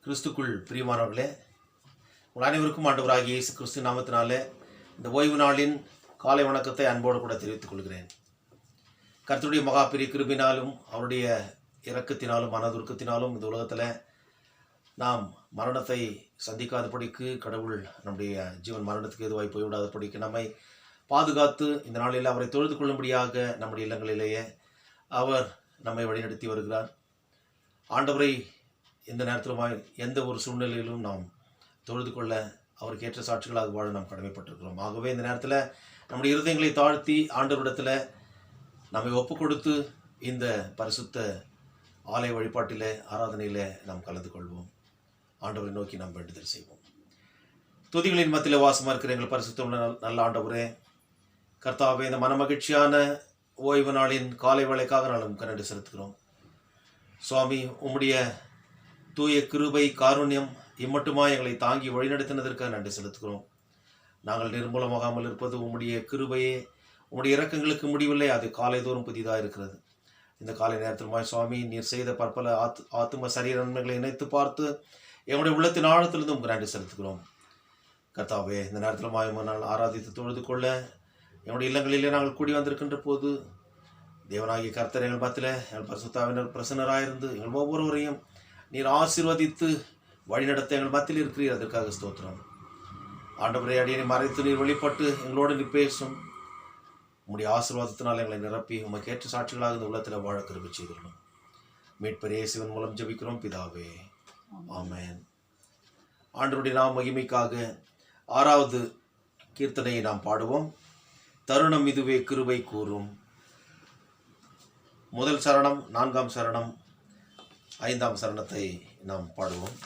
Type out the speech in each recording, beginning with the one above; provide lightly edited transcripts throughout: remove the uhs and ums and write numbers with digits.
கிறிஸ்துக்குள் பிரியமானவர்களே, உங்கள் அனைவருக்கும் ஆண்டவராகிய இயேசு கிறிஸ்து நாமத்தினாலே இந்த ஓய்வு நாளின் காலை வணக்கத்தை அன்போடு கூட தெரிவித்துக் கொள்கிறேன். கர்த்தருடைய மகா பெரிய கிருபினாலும் அவருடைய இரக்கத்தினாலும் மனதுருக்கத்தினாலும் இந்த உலகத்தில் நாம் மரணத்தை சந்திக்காதபடிக்கு கடவுள் நம்முடைய ஜீவன் மரணத்துக்கு எதுவாய் போய்விடாதபடிக்கு நம்மை பாதுகாத்து இந்த நாளில் அவரை தொழுது கொள்ளும்படியாக நம்முடைய இல்லங்களிலேயே அவர் நம்மை வழிநடத்தி வருகிறார். ஆண்டவரை இந்த நேரத்திலுமாய் எந்த ஒரு சூழ்நிலையிலும் நாம் தொழுது கொள்ள அவருக்கு ஏற்ற சாட்சிகளாக வாழ நாம் கடமைப்பட்டிருக்கிறோம். ஆகவே இந்த நேரத்தில் நம்முடைய இருதயங்களை தாழ்த்தி ஆண்டவரிடத்தில் நம்மை ஒப்பு கொடுத்து இந்த பரிசுத்த ஆலய வழிபாட்டிலே ஆராதனையில் நாம் கலந்து கொள்வோம். ஆண்டவரை நோக்கி நாம் வேண்டுதல் செய்வோம். துதிகளின் மத்தியில் வாசமாக இருக்கிற எங்கள் பரிசுத்த நல்ல ஆண்டவரே, கர்த்தாவே, இந்த மனமகிழ்ச்சியான ஓய்வு நாளின் காலை வேளைக்காக நாளும் கனடி செலுத்துகிறோம். சுவாமி, உம்முடைய தூய கிருபை காருண்யம் இம்மட்டுமா எங்களை தாங்கி வழிநடத்தினதற்காக நன்றி செலுத்துகிறோம். நாங்கள் நிர்மூலமாகாமல் இருப்பது உம்முடைய கிருபையே, உம்முடைய இரக்கங்களுக்கு முடிவில்லை. அது காலைதோறும் புதிதாக இருக்கிறது. இந்த காலை நேரத்தில் சுவாமி, நீர் செய்த பற்பல ஆத்தும சரீர நன்மைகளை இணைத்து பார்த்து எங்களுடைய உள்ளத்தின் ஆழத்திலிருந்து உங்களுக்கு நன்றி செலுத்துகிறோம். கர்த்தாவே, இந்த நேரத்தில் நாள் ஆராதித்து தொழுது கொள்ள எங்களுடைய இல்லங்களிலே நாங்கள் கூடி வந்திருக்கின்ற போது தேவனாகிய கர்த்தர் எங்கள் பத்தில் எங்கள் பரிசுத்தாவினர் பிரசன்னராயிருந்து எங்கள் ஒவ்வொருவரையும் நீர் ஆசீர்வதித்து வழிநடத்த எங்கள் மத்தியில் இருக்கிறீர். அதற்காக ஸ்தோத்திரம். ஆண்டவரை அடியை மறைத்து நீர் வெளிப்பட்டு எங்களோடு நீர் பேசும். உம்முடைய ஆசீர்வாதத்தினால் எங்களை நிரப்பி உமக்கு ஏற்ற சாட்சிகளாக இந்த உள்ளத்தில் வாழ கிருபை செய்துள்ளோம். மீட்பர் இயேசுவின் மூலம் ஜெபிக்கிறோம் பிதாவே, ஆமென். ஆண்டவருடைய நாம் மகிமைக்காக 6வது கீர்த்தனையை நாம் பாடுவோம். தருணம் இதுவே கிருபை கூறும். முதல் சரணம், 4ஆம் சரணம், 5ஆம் சரணத்தை நாம் பாடுவோம்.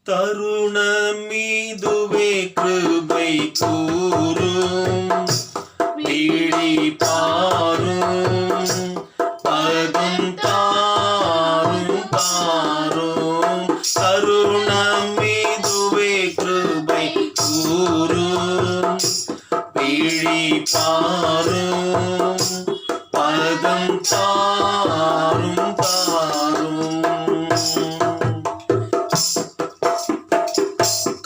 தருணம் இதுவே கிருபை கூறும், பீடி பாரும், பதம் தாரும் தாரும். தருணம் இதுவே கிருபை கூறும், பீடி பாரும், பதம் தாரும் தாரும்.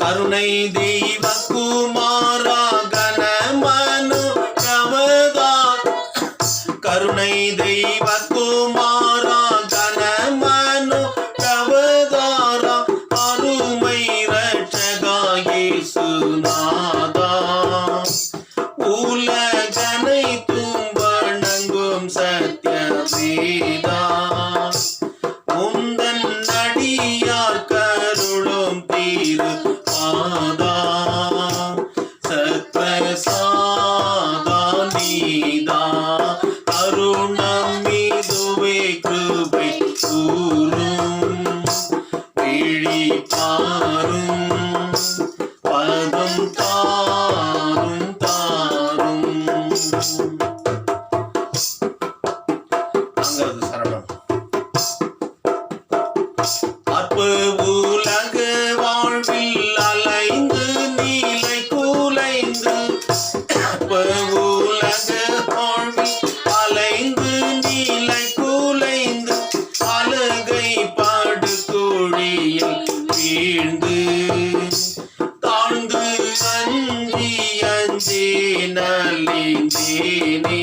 கருணை தெய்வ குமாரா கணமனு கவதார், கருணை தெய்வ குமாரா கணமனு கவதாரா, அருமை ரட்சகா இயேசுநாதா, உலகனை தும்பணங்கும் சத்ய வேதா, உந்தன் நடியார் கருளும் தீரு பாதா, சத்வசாதா நீதா. கருணம் இதுவே கிருபை கூறும், விழி பாரும், பதம் தாரும் தாரும். 4வது சரணம். அற்பு உலக வாழ்வில் அலைந்து நீலை குலைந்து, அற்பு உலக வாழ்வில் அலைந்து நீலை குலைந்து, அழுகை படுகுழியில் வீழ்ந்து, தாழ்ந்து அஞ்சி அஞ்சே நலிந்தேனே,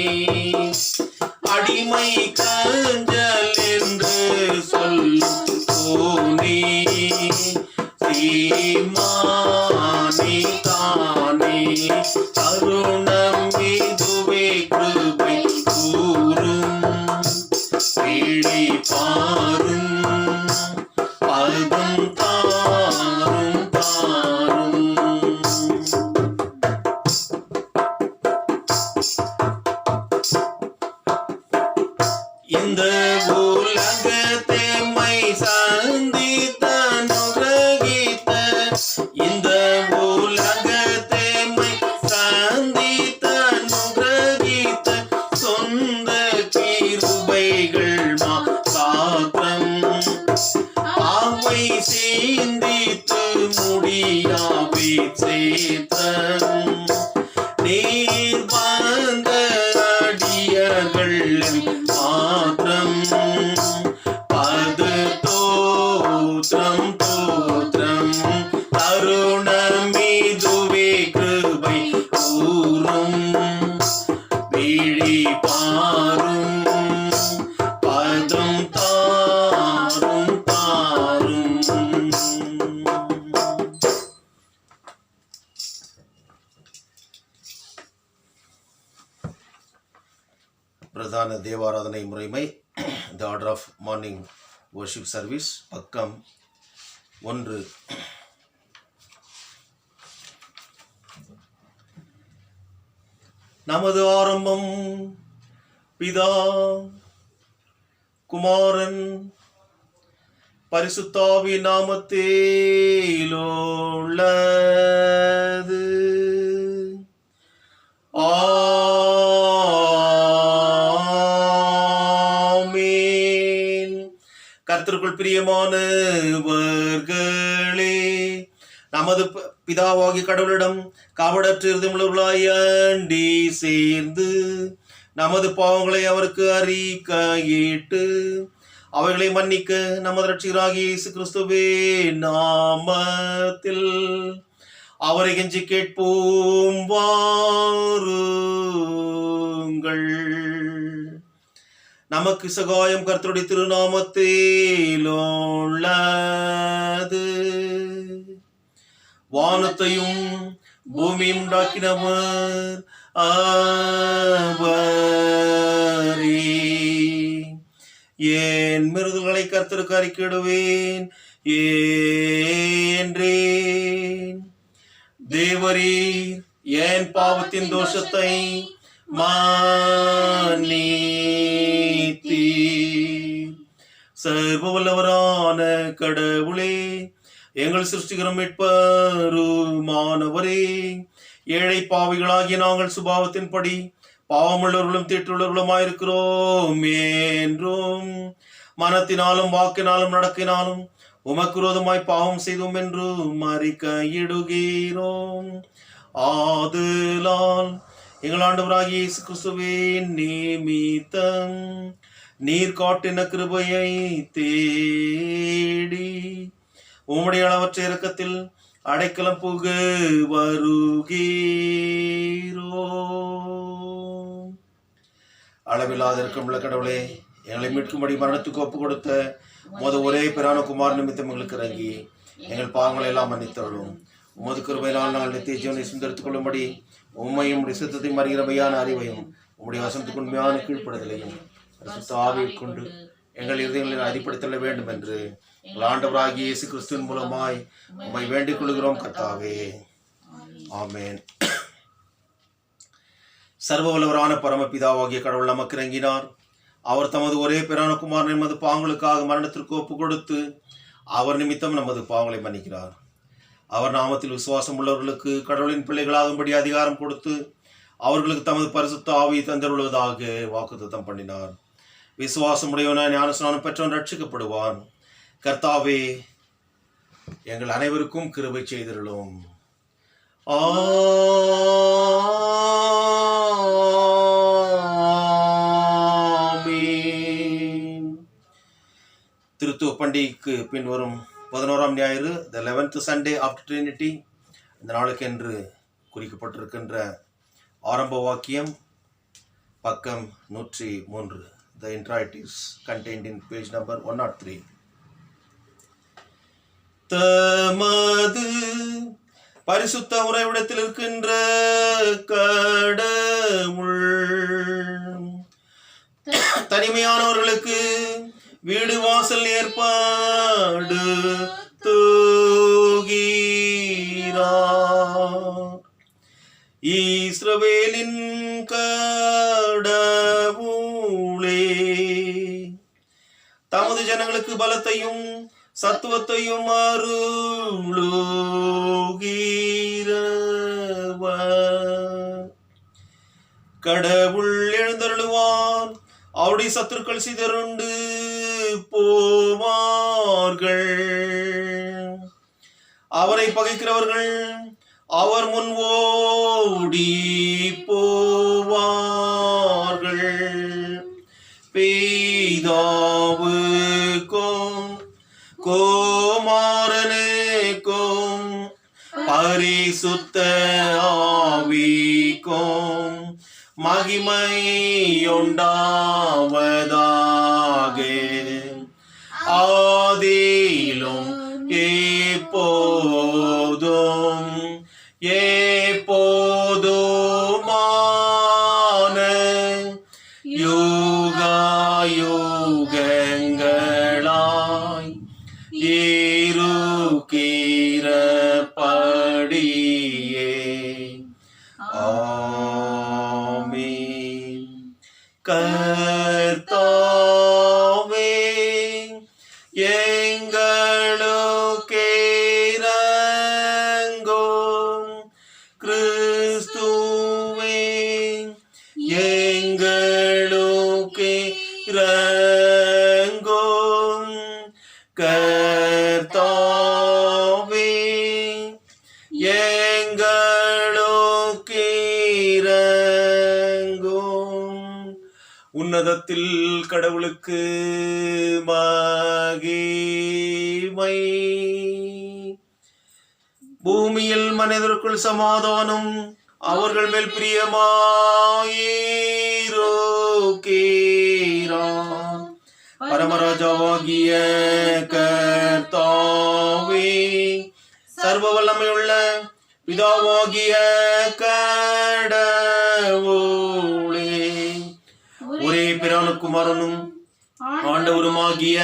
அடிமை கஞ்சல் என்று சொல்லும் போனே, சீமானே தானே. தருணம் இதுவே கிருபை கூறும், விழி பாரும், பதம் தாரும் தாரும். சிந்தித்து முடியாவே சேத்தம் நீர் வந்த அடியர்கள் மாத்திரம் பது தோற்றம் தோற்றம் தருணமிதுவே கிருபை கூறும் விழி பாரும் பதம் தாரும் தாரும். பிரதான தேவாராதனை முறைமை the order of morning worship service பக்கம் 1. நமது ஆரம்பம் பிதா குமாரன் பரிசுத்தாவி நாமத்திலுள்ளது. ஆமென். கர்த்தருக்குள் பிரியமானவர்களே, நமது பிதாவாகி கடவுளிடம் காவடற்று இருதயமுள்ளவர்களாய் அண்டி சேர்ந்து நமது பாவங்களை அவருக்கு அறிக்கையிட்டு அவைகளை மன்னிக்க நமது இரட்சகராகிய இயேசு கிறிஸ்துவே நாமத்தில் அவரை கெஞ்சி கேட்போம் வாருங்கள். நமக்கு சகாயம் கர்த்தருடைய திருநாமத்தில் உள்ளது. வானத்தையும் பூமியும் உண்டாக்கினவர் அவரே. என் மீறுதல்களை கர்த்தருக்கு அறிக்கையிடுவேன் என்றேன். தேவரீர் என் பாவத்தின் தோஷத்தை மன்னித்தீர். சர்வவல்லவரான கடவுளே, எங்கள் சிருஷ்டிகரும் மீட்பருமானவரே, ஏழை பாவிகளாகிய நாங்கள் சுபாவத்தின்படி பாவமுள்ளவர்களும் தீட்டுள்ளவர்களுமாயிருக்கிறோம் என்றும் மனத்தினாலும் வாக்கினாலும் நடக்கினாலும் உமக்கு விரோதமாய் பாவம் செய்தோம் என்றும் அறிக்கையிடுகிறோம். ஆதலால் எங்கள் ஆண்டவராகிய இயேசு கிறிஸ்துவின் நிமித்தம் நீர் காட்டின கிருபையை தேடி உம்முடைய அளவற்ற இரக்கத்தில் அடைக்கலம் புக வருகிறோம். அளவில்லாத இருக்கமுள்ள கடவுளே, எங்களை மீட்கும்படி மரணத்துக்கு ஒப்பு கொடுத்த ஒரே பிரான குமார் நிமித்தம் எங்களுக்கு இறங்கி எங்கள் பாவங்களை எல்லாம் மன்னித்தருளும். உமது கிருபையினால் நாங்கள் நித்திய ஜீவனை சுந்தரித்துக் கொள்ளும்படி உண்மையும் உடைய சித்தத்தையும் அறிகிற மையான அறிவையும் உம்முடைய வசனத்துக்கு உண்மையான கீழ்ப்படுதலையும் ஆவியை கொண்டு எங்கள் இருதயங்களில் அதிப்படுத்தல வேண்டும் என்று எங்கள் ஆண்டவராகிய இயேசு கிறிஸ்துவின் மூலமாய் உம்மை வேண்டிக் கொள்கிறோம் கர்த்தாவே. ஆமென். சர்வவல்லவரான பரமபிதாவாகிய கடவுள் நமக்கு இறங்கினார். அவர் தமது ஒரே பேரான குமாரன் நமது பாவங்களுக்காக மரணத்திற்கு ஒப்பு கொடுத்து அவர் நிமித்தம் நமது பாவங்களை மன்னிக்கிறார். அவர் நாமத்தில் விசுவாசம் உள்ளவர்களுக்கு கடவுளின் பிள்ளைகளாகும்படி அதிகாரம் கொடுத்து அவர்களுக்கு தமது பரிசுத்த ஆவியை தந்தருள்வதாக வாக்குத்தத்தம் பண்ணினார். விசுவாசமுடையவன ஞானஸ்நானம் பெற்றவன் ரட்சிக்கப்படுவான். கர்த்தாவே, எங்கள் அனைவருக்கும் கிருபை செய்திருளும். ஆமென். திருத்துவ பண்டிகைக்கு பின்வரும் 11ஆம் ஞாயிறு, த 11th Sunday after Trinity, இந்த நாளுக்கு என்று குறிக்கப்பட்டிருக்கின்ற ஆரம்ப வாக்கியம் பக்கம் 103. The introit is contained in page number 103. தமது பரிசுத்த உறைவிடத்தில் இருக்கின்ற கடவுள் தனிமையானவர்களுக்கு வீடு வாசல் ஏற்பாடு தூகிறார். இஸ்ரவேலின் கடவுளே, தமது ஜனங்களுக்கு பலத்தையும் சத்துவத்தையும் அருளுகிறவர். கடவுள் எழுந்தருளுவார், அவருடைய சத்துருக்கள் சிதறுண்டு போவார்கள். அவரை பகைக்கிறவர்கள் அவர் முன் ஓடி போவார்கள். பிதாவுக்கும் குமாரனுக்கும் பரிசுத்த ஆவிக்கும் மகிமையுண்டாவதாக, ஆதியிலும் எப்போதும் எப்போதுமான யுகயுகங்களாய் இருக்கிறபடியே. ஆமென். கர்த்தாவே எங்களுக்கு இரங்கும். கிறிஸ்துவே எங்களுக்கு இரங்கும். கர்த்தாவே எங்களுக்கு இரங்கும். உன்னதத்தில் கடவுளுக்கு மகிமை, பூமியில் மனிதருக்குள் சமாதானம், அவர்கள் மேல் பிரியமாயிருக்கிறார். பரமராஜாவாகிய கர்த்தாவே, சர்வ வல்லமையுள்ள பிதாவாகிய கடவுளே, ஒரே பிரான குமாரனும் ஆண்டவருமாகிய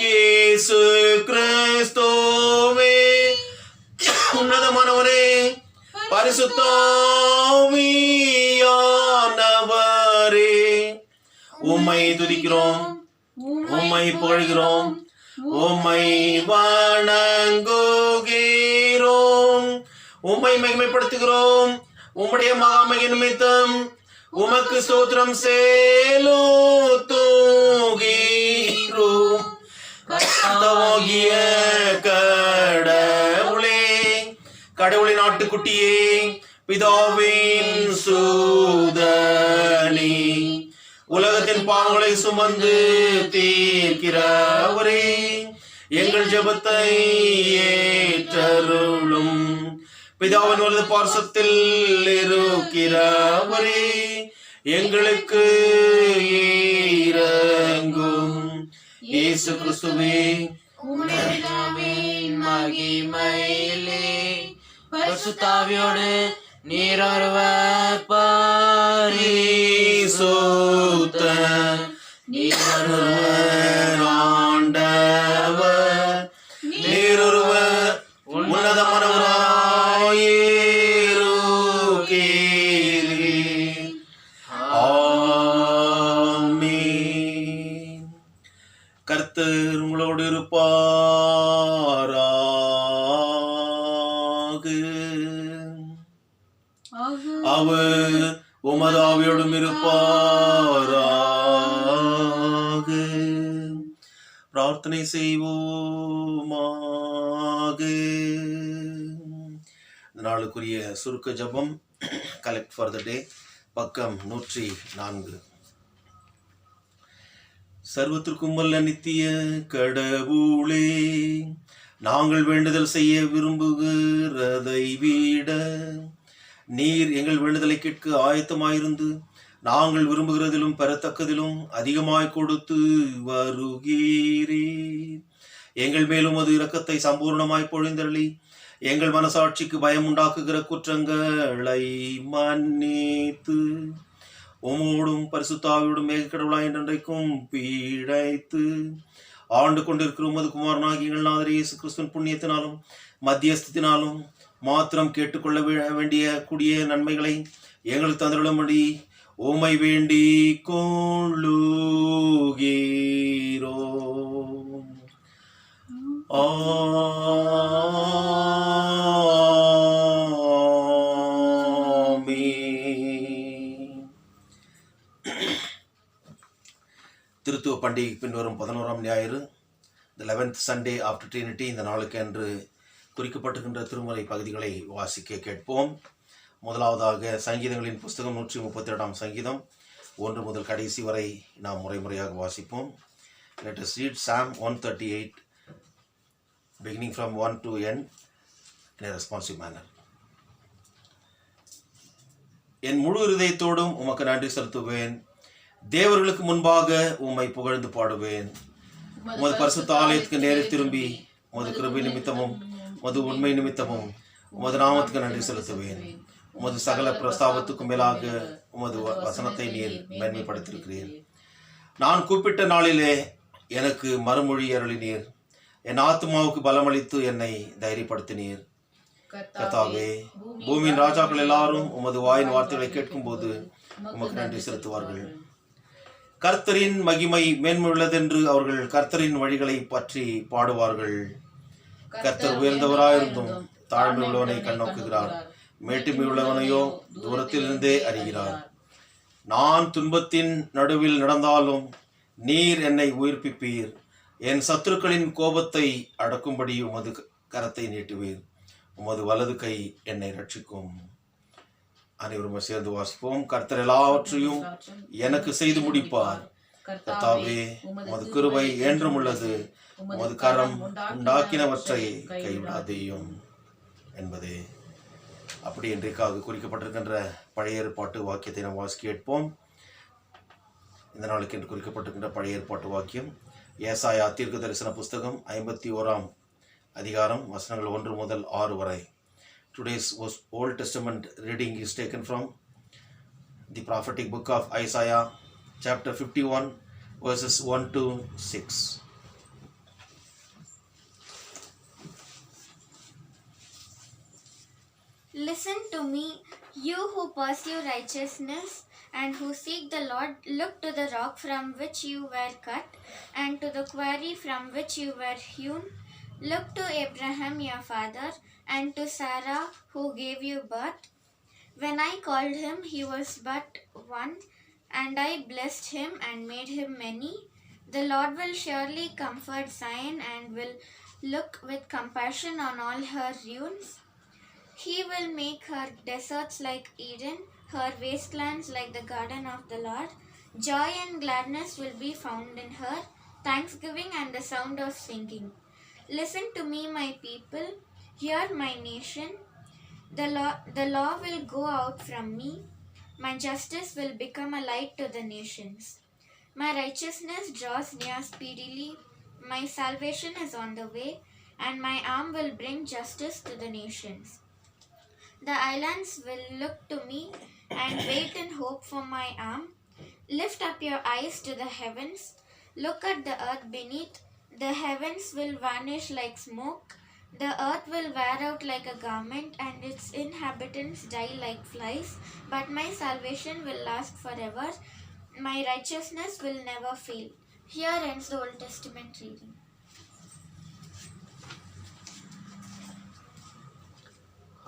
இயேசு கிறிஸ்துவே, உன்னதமானவரே, பரிசுத்த ஆவியானவரே, உம்மை துதிக்கிறோம், உம்மை புகழ்கிறோம், உம்மை வணங்குகிறோம், உம்மை மகிமைப்படுத்துகிறோம். உம்முடைய மகாமகி நிமித்தம் உமக்கு ஸ்தோத்திரம் செலுத்துகிறோம். கர்த்தாவாகிய கடவுளே, கடவுளின் ஆட்டுக்குட்டியே, பிதாவின் சூதனே, உலகத்தின் பாவங்களை சுமந்து தீர்க்கிறவரே, எங்கள் ஜெபத்தை ஏற்றருளும். பிதாவின் வலது பார்சத்தில் இருக்கிறவரே, எங்களுக்கு இரங்கும். இயேசு கிறிஸ்துவே, மகிமையிலே பரிசுத்த ஆவியோடு நீர் ஒருவர் பரிசுத்த, நீர் ஒருவர் ஆண்டவர், நீர் ஒருவர் உன்னதமானவராயிருக்கிறீர். ஆமென். கர்த்தர் உங்களோடு இருப்பாராக. அவர் உமது ஆவியோடும் இருப்பாராக. பிரார்த்தனை செய்வோமாக. இந்த நாளுக்குரிய சுருக்க ஜெபம், கலெக்ட் ஃபார் த டே, பக்கம் 104. சர்வத்திற்கும் வல்ல நித்திய கடவுளே, நாங்கள் வேண்டுதல் செய்ய விரும்புகிறதை விட நீர் எங்கள் வேண்டுதலை கேட்க ஆயத்தமாயிருந்து நாங்கள் விரும்புகிறதிலும் பெறத்தக்கதிலும் அதிகமாய் கொடுத்து வருகிறீர். எங்கள் மேலும் அது இரக்கத்தை சம்பூர்ணமாய் பொழிந்தருளி எங்கள் மனசாட்சிக்கு பயம் உண்டாக்குகிற குற்றங்களை மன்னித்து உமோடும் பரிசுத்தாவியோடும் மேகக்கடவுளாய் என்றைக்கும் பீடைத்து ஆண்டு கொண்டிருக்கிற உமது குமாரனாகிய எங்கள் நாதர் இயேசு கிறிஸ்துவின் புண்ணியத்தினாலும் மத்தியஸ்தத்தினாலும் மாத்திரம் கேட்டுக்கொள்ள வேண்டிய கூடிய நன்மைகளை எங்களுக்கு தந்திருளும்படி உம்மை வேண்டிக் கொள்ளுகிறோம். திருத்துவ பண்டிகை பின்வரும் 11ஆம் ஞாயிறு, the 11th Sunday after Trinity, இந்த நாளுக்கு என்று குறிக்கப்பட்டிருக்கின்ற திருமுறை பகுதிகளை வாசிக்க கேட்போம். முதலாவதாக சங்கீதங்களின் புஸ்தகம் 132ஆம் சங்கீதம் 1 முதல் கடைசி வரை நாம் முறையாக வாசிப்போம். Let us read Psalm 138 beginning from 1 to end in a responsive manner. என் முழு இருதயத்தோடும் உமக்கு நன்றி செலுத்துவேன். தேவர்களுக்கு முன்பாக உம்மை புகழ்ந்து பாடுவேன். உமது பரிசுத்த ஆலயத்துக்கு நேரில் திரும்பி உமது கிருபை நிமித்தமும் உமது உண்மை நிமித்தமும் உமது நாமத்துக்கு நன்றி செலுத்துவேன். உமது சகல பிரஸ்தாபத்துக்கும் மேலாக உமது வசனத்தை நீர் மேன்மைப்படுத்தியிருக்கிறீர். நான் கூப்பிட்ட நாளிலே எனக்கு மறுமொழி அருளினீர். என் ஆத்மாவுக்கு பலமளித்து என்னை தைரியப்படுத்தினீர். கர்த்தாவே, பூமியின் ராஜாக்கள் எல்லாரும் உமது வாயின் வார்த்தைகளை கேட்கும் போது உமக்கு நன்றி செலுத்துவார்கள். கர்த்தரின் மகிமை மேன்மையுள்ளதென்று அவர்கள் கர்த்தரின் வழிகளை பற்றி பாடுவார்கள். கர்த்தர் உயர்ந்தவராயிருந்தும் தாழ்மை உள்ளவனை கண்ணோக்குகிறார், மேட்டுமை உள்ளவனையோ தூரத்திலிருந்தே அறிகிறார். நான் துன்பத்தின் நடுவில் நடந்தாலும் நீர் என்னை உயிர்ப்பிப்பீர். என் சத்துருக்களின் கோபத்தை அடக்கும்படி உமது கரத்தை நீட்டுவீர். உமது வலது கை என்னை ரட்சிக்கும். அனைவரும் சேர்ந்து வாசிப்போம். கர்த்தர் எல்லாவற்றையும் எனக்கு செய்து முடிப்பார். கர்த்தாவே, உமது கிருபை என்றும் உள்ளது. உமது கரம் உண்டாக்கினவற்றை கைவிடாதேயும் என்பதே. அப்படி இன்றைக்காக குறிக்கப்பட்டிருக்கின்ற பழைய ஏற்பாட்டு வாக்கியத்தை நாம் வாசி கேட்போம். இந்த நாளுக்கு என்று குறிக்கப்பட்டிருக்கின்ற பழைய ஏற்பாட்டு வாக்கியம் ஏசாயா தீர்க்க தரிசன புஸ்தகம் 51ஆம் அதிகாரம் வசனங்கள் 1 முதல் 6 வரை. Today's Old Testament reading is taken from the prophetic book of Isaiah, chapter 51, verses 1 to 6. Listen to me, you who pursue righteousness and who seek the Lord. Look to the rock from which you were cut, and to the quarry from which you were hewn. Look to Abraham your father, and to Sarah who gave you birth. When I called him, he was but one, and I blessed him and made him many. The Lord will surely comfort Zion and will look with compassion on all her ruins. He will make her deserts like Eden, her wastelands like the garden of the Lord. Joy and gladness will be found in her, thanksgiving and the sound of singing. Listen to me, my people, hear my nation. The law will go out from me. My justice will become a light to the nations. My righteousness draws near speedily. My salvation is on the way, and my arm will bring justice to the nations. The islands will look to me and wait in hope for my arm. Lift up your eyes to the heavens. Look at the earth beneath. The heavens will vanish like smoke. The earth will wear out like a garment, and its inhabitants die like flies. But my salvation will last forever. My righteousness will never fail. Here ends the Old Testament reading.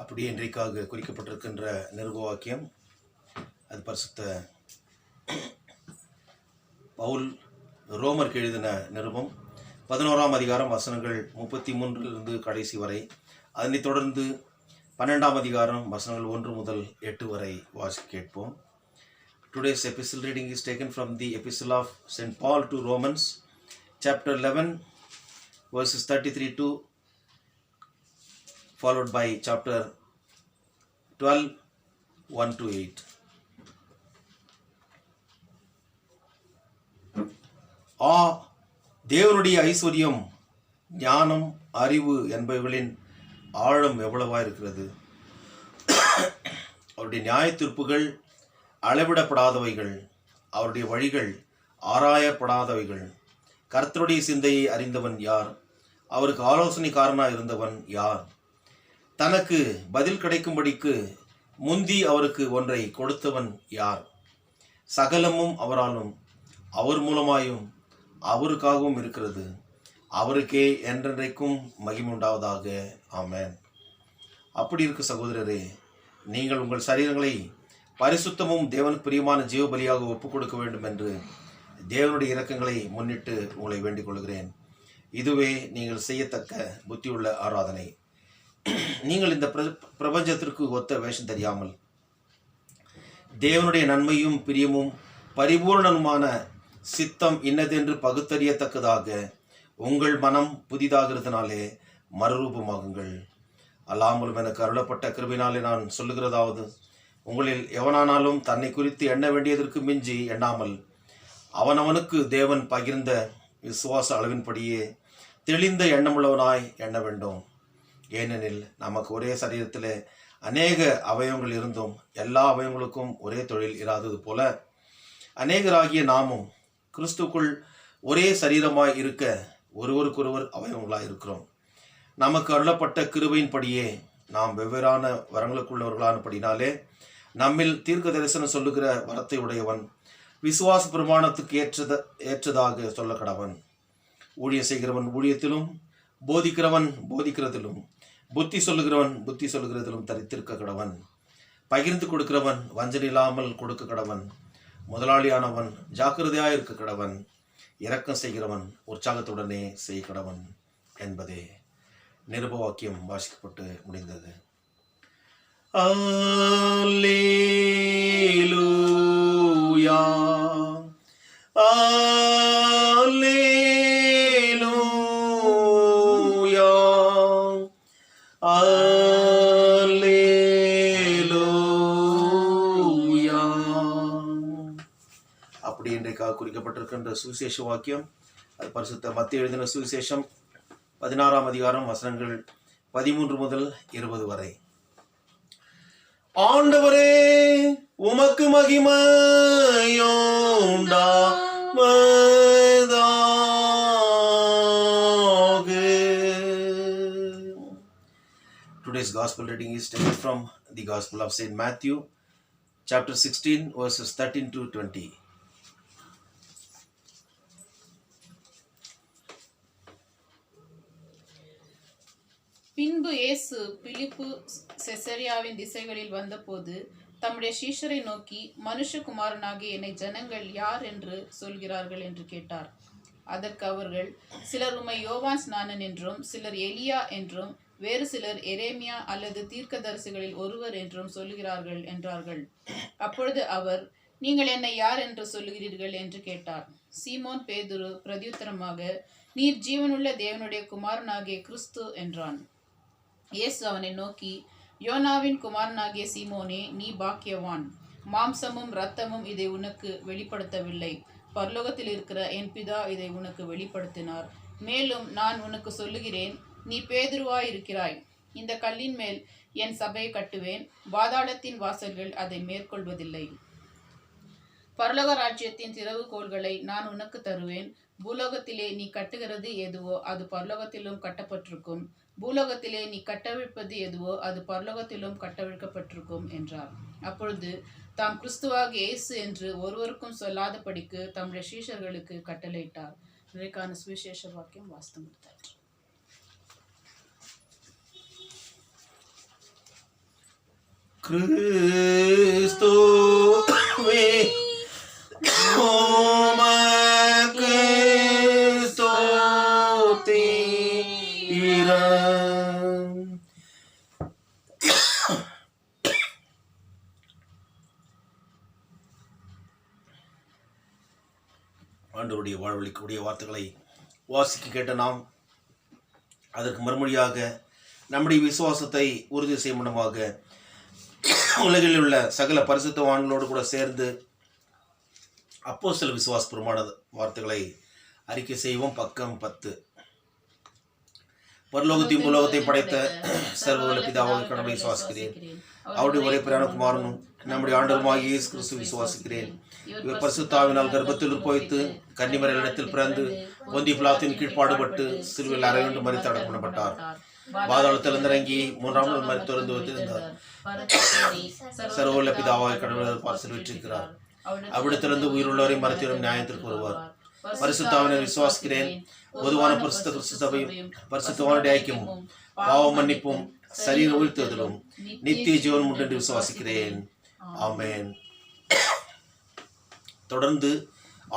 அப்படி இன்றைக்காக குறிக்கப்பட்டிருக்கின்ற நிருப வாக்கியம் அது பரிசுத்த பவுல் ரோமருக்கு எழுதின நிருபம் 11ஆம் அதிகாரம் வசனங்கள் 33 கடைசி வரை. அதனைத் தொடர்ந்து 12ஆம் அதிகாரம் வசனங்கள் 1 முதல் 8 வரை வாசி கேட்போம். Today's epistle reading is taken from the epistle of St. Paul to Romans, chapter 11, verses 33 to followed by chapter 12, 1 to 8. தேவனுடைய ஐஸ்வர்யம், ஞானம், அறிவு என்பவைகளின் ஆழம் எவ்வளவாக இருக்கிறது. அவருடைய நியாய தீர்ப்புகள் அளவிடப்படாதவைகள், அவருடைய வழிகள் ஆராயப்படாதவைகள். கர்த்தருடைய சிந்தையை அறிந்தவன் யார்? அவருக்கு ஆலோசனைக்காரனாக இருந்தவன் யார்? தனக்கு பதில் கிடைக்கும்படிக்கு முந்தி அவருக்கு ஒன்றை கொடுத்தவன் யார்? சகலமும் அவராலும் அவர் மூலமாயும் அவருக்காகவும் இருக்கிறது. அவருக்கே என்றென்றைக்கும் மகிமை உண்டாவதாக. ஆமென். அப்படி இருக்கு சகோதரரே, நீங்கள் உங்கள் சரீரங்களை பரிசுத்தமும் தேவனுக்கு பிரியமான ஜீவ பலியாக ஒப்புக் கொடுக்க வேண்டும் என்று தேவனுடைய இரக்கங்களை முன்னிட்டு உங்களை வேண்டிக் கொள்கிறேன். இதுவே நீங்கள் செய்யத்தக்க புத்தியுள்ள ஆராதனை. நீங்கள் இந்த பிரபஞ்சத்திற்கு ஒத்த வேஷம் தெரியாமல் தேவனுடைய நன்மையும் பிரியமும் பரிபூர்ணமான சித்தம் இன்னதென்று பகுத்தறியத்தக்கதாக உங்கள் மனம் புதிதாகிறதுனாலே மறுரூபமாகுங்கள். அல்லாமலும் எனக்கு அருளப்பட்ட கிருபினாலே நான் சொல்லுகிறதாவது, உங்களில் எவனானாலும் தன்னை குறித்து எண்ண வேண்டியதற்கு மிஞ்சி எண்ணாமல் அவனவனுக்கு தேவன் பகிர்ந்த விசுவாச அளவின்படியே தெளிந்த எண்ணமுள்ளவனாய் எண்ண வேண்டும். ஏனெனில் நமக்கு ஒரே சரீரத்தில் அநேக அவயவங்கள் இருந்தும் எல்லா அவயவங்களுக்கும் ஒரே தொழில் இராதது போல அநேகராகிய நாமும் கிறிஸ்துக்குள் ஒரே சரீரமாய் இருக்க ஒருவருக்கொருவர் அவயவங்களாய் இருக்கிறோம். நமக்கு அருளப்பட்ட கிருபையின்படியே நாம் வெவ்வேறான வரங்களுக்குள்ளவர்களானபடினாலே நம்மில் தீர்க்க தரிசனம் சொல்லுகிற வரத்தை உடையவன் விசுவாச பிரமாணத்துக்கு ஏற்றதாக சொல்ல கடவன். ஊழியம் செய்கிறவன் ஊழியத்திலும், போதிக்கிறவன் போதிக்கிறதிலும், புத்தி சொல்லுகிறவன் புத்தி சொல்லுகிறதிலும் தரித்திருக்க கடவன். பகிர்ந்து கொடுக்கிறவன் வஞ்சனை இல்லாமல் கொடுக்க கடவன். முதலாளியானவன் ஜாக்கிரதையாயிருக்க கடவன். இரக்கம் செய்கிறவன் உற்சாகத்துடனே செய்ய கடவன் என்பதே நிருப வாக்கியம் வாசிக்கப்பட்டு முடிந்தது. அல்லேலூயா, அல்லேலூயா, அல்லேலூயா. அப்படி இன்றைக்காக குறிக்கப்பட்டிருக்கின்ற சுவிசேஷ வாக்கியம் அது பரிசுத்த மத்தேயு எழுதின சுவிசேஷம் 16ஆம் அதிகாரம் வசனங்கள் 13 முதல் 20 வரை. ஆண்டவரே உமக்கு மகிமையுண்டாவதாக. Today's gospel reading is taken from the Gospel of Saint Matthew, chapter 16, verses 13 to 20. பின்பு இயேசு பிலிப்பு செசரியாவின் திசைகளில் வந்தபோது தம்முடைய சீஷரை நோக்கி, மனுஷகுமாரனாகிய என்னை ஜனங்கள் யார் என்று சொல்கிறார்கள் என்று கேட்டார். அதற்கு அவர்கள், சிலர் உம்மை யோவான் ஸ்நானன் என்றும், சிலர் எலியா என்றும், வேறு சிலர் எரேமியா அல்லது தீர்க்கதரிசிகளில் ஒருவர் என்றும் சொல்லுகிறார்கள் என்றார்கள். அப்பொழுது அவர், நீங்கள் என்னை யார் என்று சொல்லுகிறீர்கள் என்று கேட்டார். சீமோன் பேதுரு பிரதியுத்தரமாக, நீர் ஜீவனுள்ள தேவனுடைய குமாரனாகிய கிறிஸ்து என்றான். இயேசு அவனை நோக்கி, யோனாவின் குமாரனாகிய சீமோனே, நீ பாக்கியவான். மாம்சமும் இரத்தமும் இதை உனக்கு வெளிப்படுத்தவில்லை, பரலோகத்தில் இருக்கிற என் பிதா இதை உனக்கு வெளிப்படுத்தினார். மேலும் நான் உனக்கு சொல்லுகிறேன், நீ பேதுருவாய் இருக்கிறாய். இந்த கல்லின் மேல் என் சபையை கட்டுவேன், பாதாளத்தின் வாசல்கள் அதை மேற்கொள்வதில்லை. பரலோக ராஜ்யத்தின் திறவுகோல்களை நான் உனக்கு தருவேன். பூலோகத்திலே நீ கட்டுகிறது எதுவோ அது பரலோகத்திலும் கட்டப்பட்டிருக்கும், பூலோகத்திலே நீ கட்டவிழ்ப்பது எதுவோ அது பரலோகத்திலும் கட்டவிழ்க்கப்பட்டிருக்கும் என்றார். அப்பொழுது தாம் கிறிஸ்துவாக இயேசு என்று ஒருவருக்கும் சொல்லாதபடிக்கு தம்முடைய சீஷர்களுக்கு கட்டளையிட்டார். இதற்கான சுவிசேஷ வாக்கியம் வாசித்து முடித்தார். கிறிஸ்துவே உமக்கு ஸ்தோத்திரம். ஆண்டவருடைய வாழ்வழிக்கூடிய வார்த்தைகளை வாசிக்க கேட்ட நாம் அதற்கு மறுமொழியாக நம்முடைய விசுவாசத்தை உறுதி செய்யும் மூலமாக உலகில் உள்ள சகல பரிசுத்தவான்களோடு கூட சேர்ந்து அப்போஸ்தல விசுவாச பிரமாண வார்த்தைகளை அறிக்கை செய்வோம். பக்கம் 10. பரலோகத்தையும் பூலோகத்தையும் படைத்த சர்வவல்ல பிதாவாகிய கடவுளை விசுவாசிக்கிறேன். அவருடைய ஒரே பிரான குமாரனும் நம்முடைய ஆண்டவருமாகிய இயேசு கிறிஸ்து விசுவாசிக்கிறேன். இவர் பரிசுத்த ஆவியினால் கர்ப்பத்தில் உற்பவித்து கன்னிமரியாளிடத்தில் பிறந்து பொந்திய பிலாத்தின் கீழ்ப்பாடுபட்டு சிலுவையில் அறையுண்டு மரித்து அடக்கம் பண்ணப்பட்டார். பாதாளத்தில் இறங்கி 3ஆம் நாள் மரித்து வைத்திருந்தார். சர்வவல்ல பிதாவாகிய கடவுள் பார்சல் வெற்றிருக்கிறார். அவ்விடத்திலிருந்து உயிருள்ளவரை மரத்திலும் நியாயத்திற்கு வருவார். பரிசுத்த ஆவியை விசுவாசிக்கிறேன். பொதுவான பரிசுத்த கிறிஸ்து சபையும் பரிசுத்தவானுடைய ஐக்கியமும் பாவ மன்னிப்பும் சரீர உயிர்த்தெழுதலும் நித்திய ஜீவன் உண்டு என்று விசுவாசிக்கிறேன். ஆமென். தொடர்ந்து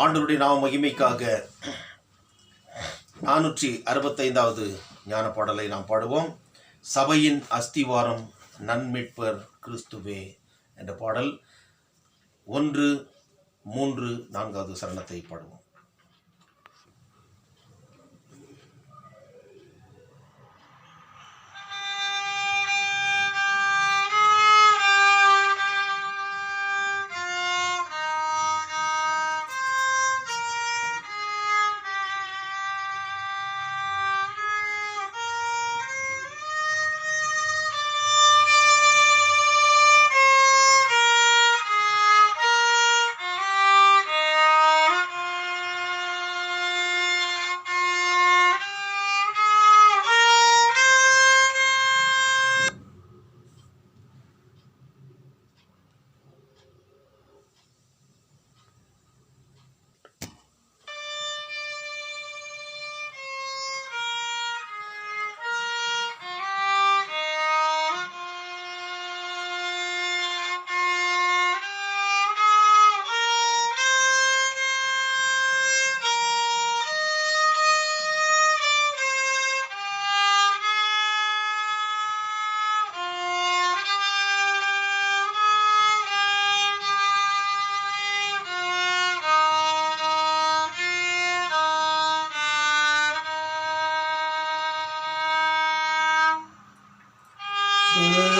ஆண்டவருடைய நாம மகிமைக்காக 465வது ஞான பாடலை நாம் பாடுவோம். சபையின் அஸ்திவாரம் நன்மீட்பர் கிறிஸ்துவே என்ற பாடல் 1, 3, 4வது சரணத்தை பாடுவோம்.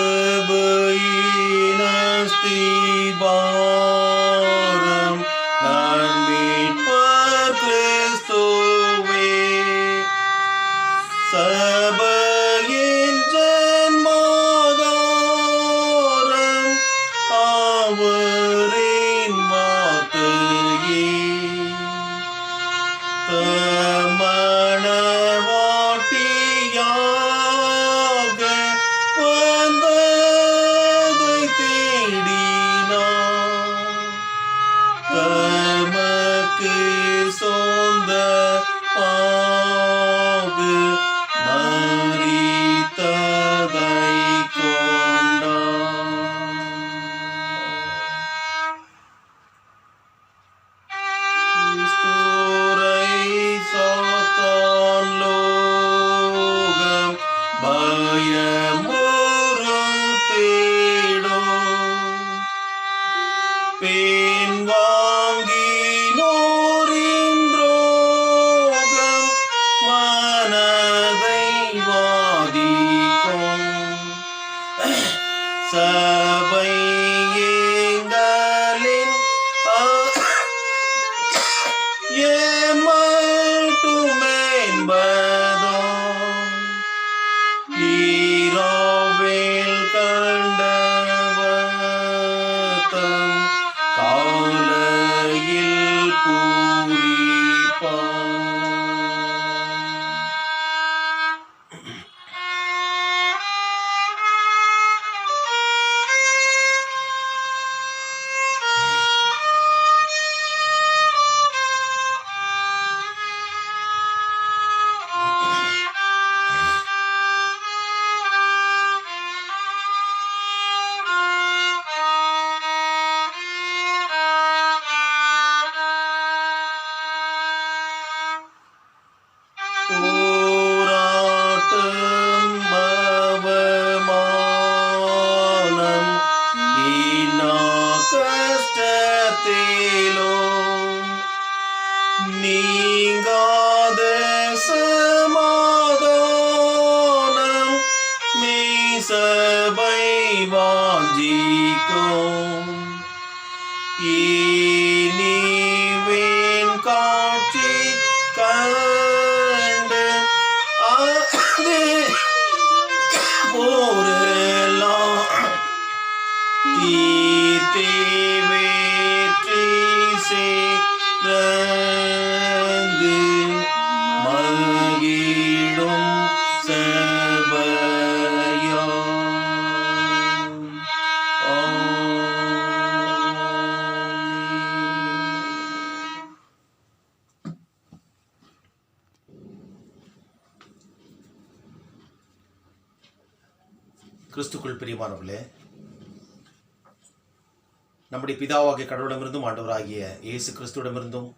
சபையின் அஸ்திவாரம் நன்மீட்பர் கிறிஸ்துவே, சபையின் ஜென்மாதாரம் அவரின் வார்த்தையே, மணவாட்டியாக வந்ததை தேடினார், தமக்கு சொந்தமாக மரித்ததை கொண்டார். கிறிஸ்துரை சாத்தான் லோகம் பயமுறுத்திடும், பின் வாங்கினோரின் துரோகம் மனதை வாதிக்கும். சபை எங்களின் ஏமட்டுமென்பதாம், ஈராவில் கண்டவத்தம் காலையில் பூரிப்பான். போராட்டம் அவமானம் இனா கஷ்டத்திலும் நீங்காத சமாதானம் மெய்சபை வாஞ்சிக்கும். இனிவேன் காட்சி கண்டு அது போரெல்லாம் தீர்த்தே வேற்றி சேர்ந்து மகிழும் சபையா. கிறிஸ்துக்குள் பிரியமானவர்களே, நம்முடைய பிதாவாகிய கடவுளிடமிருந்தும் ஆண்டவராகிய இயேசு கிறிஸ்துவிடமிருந்தும்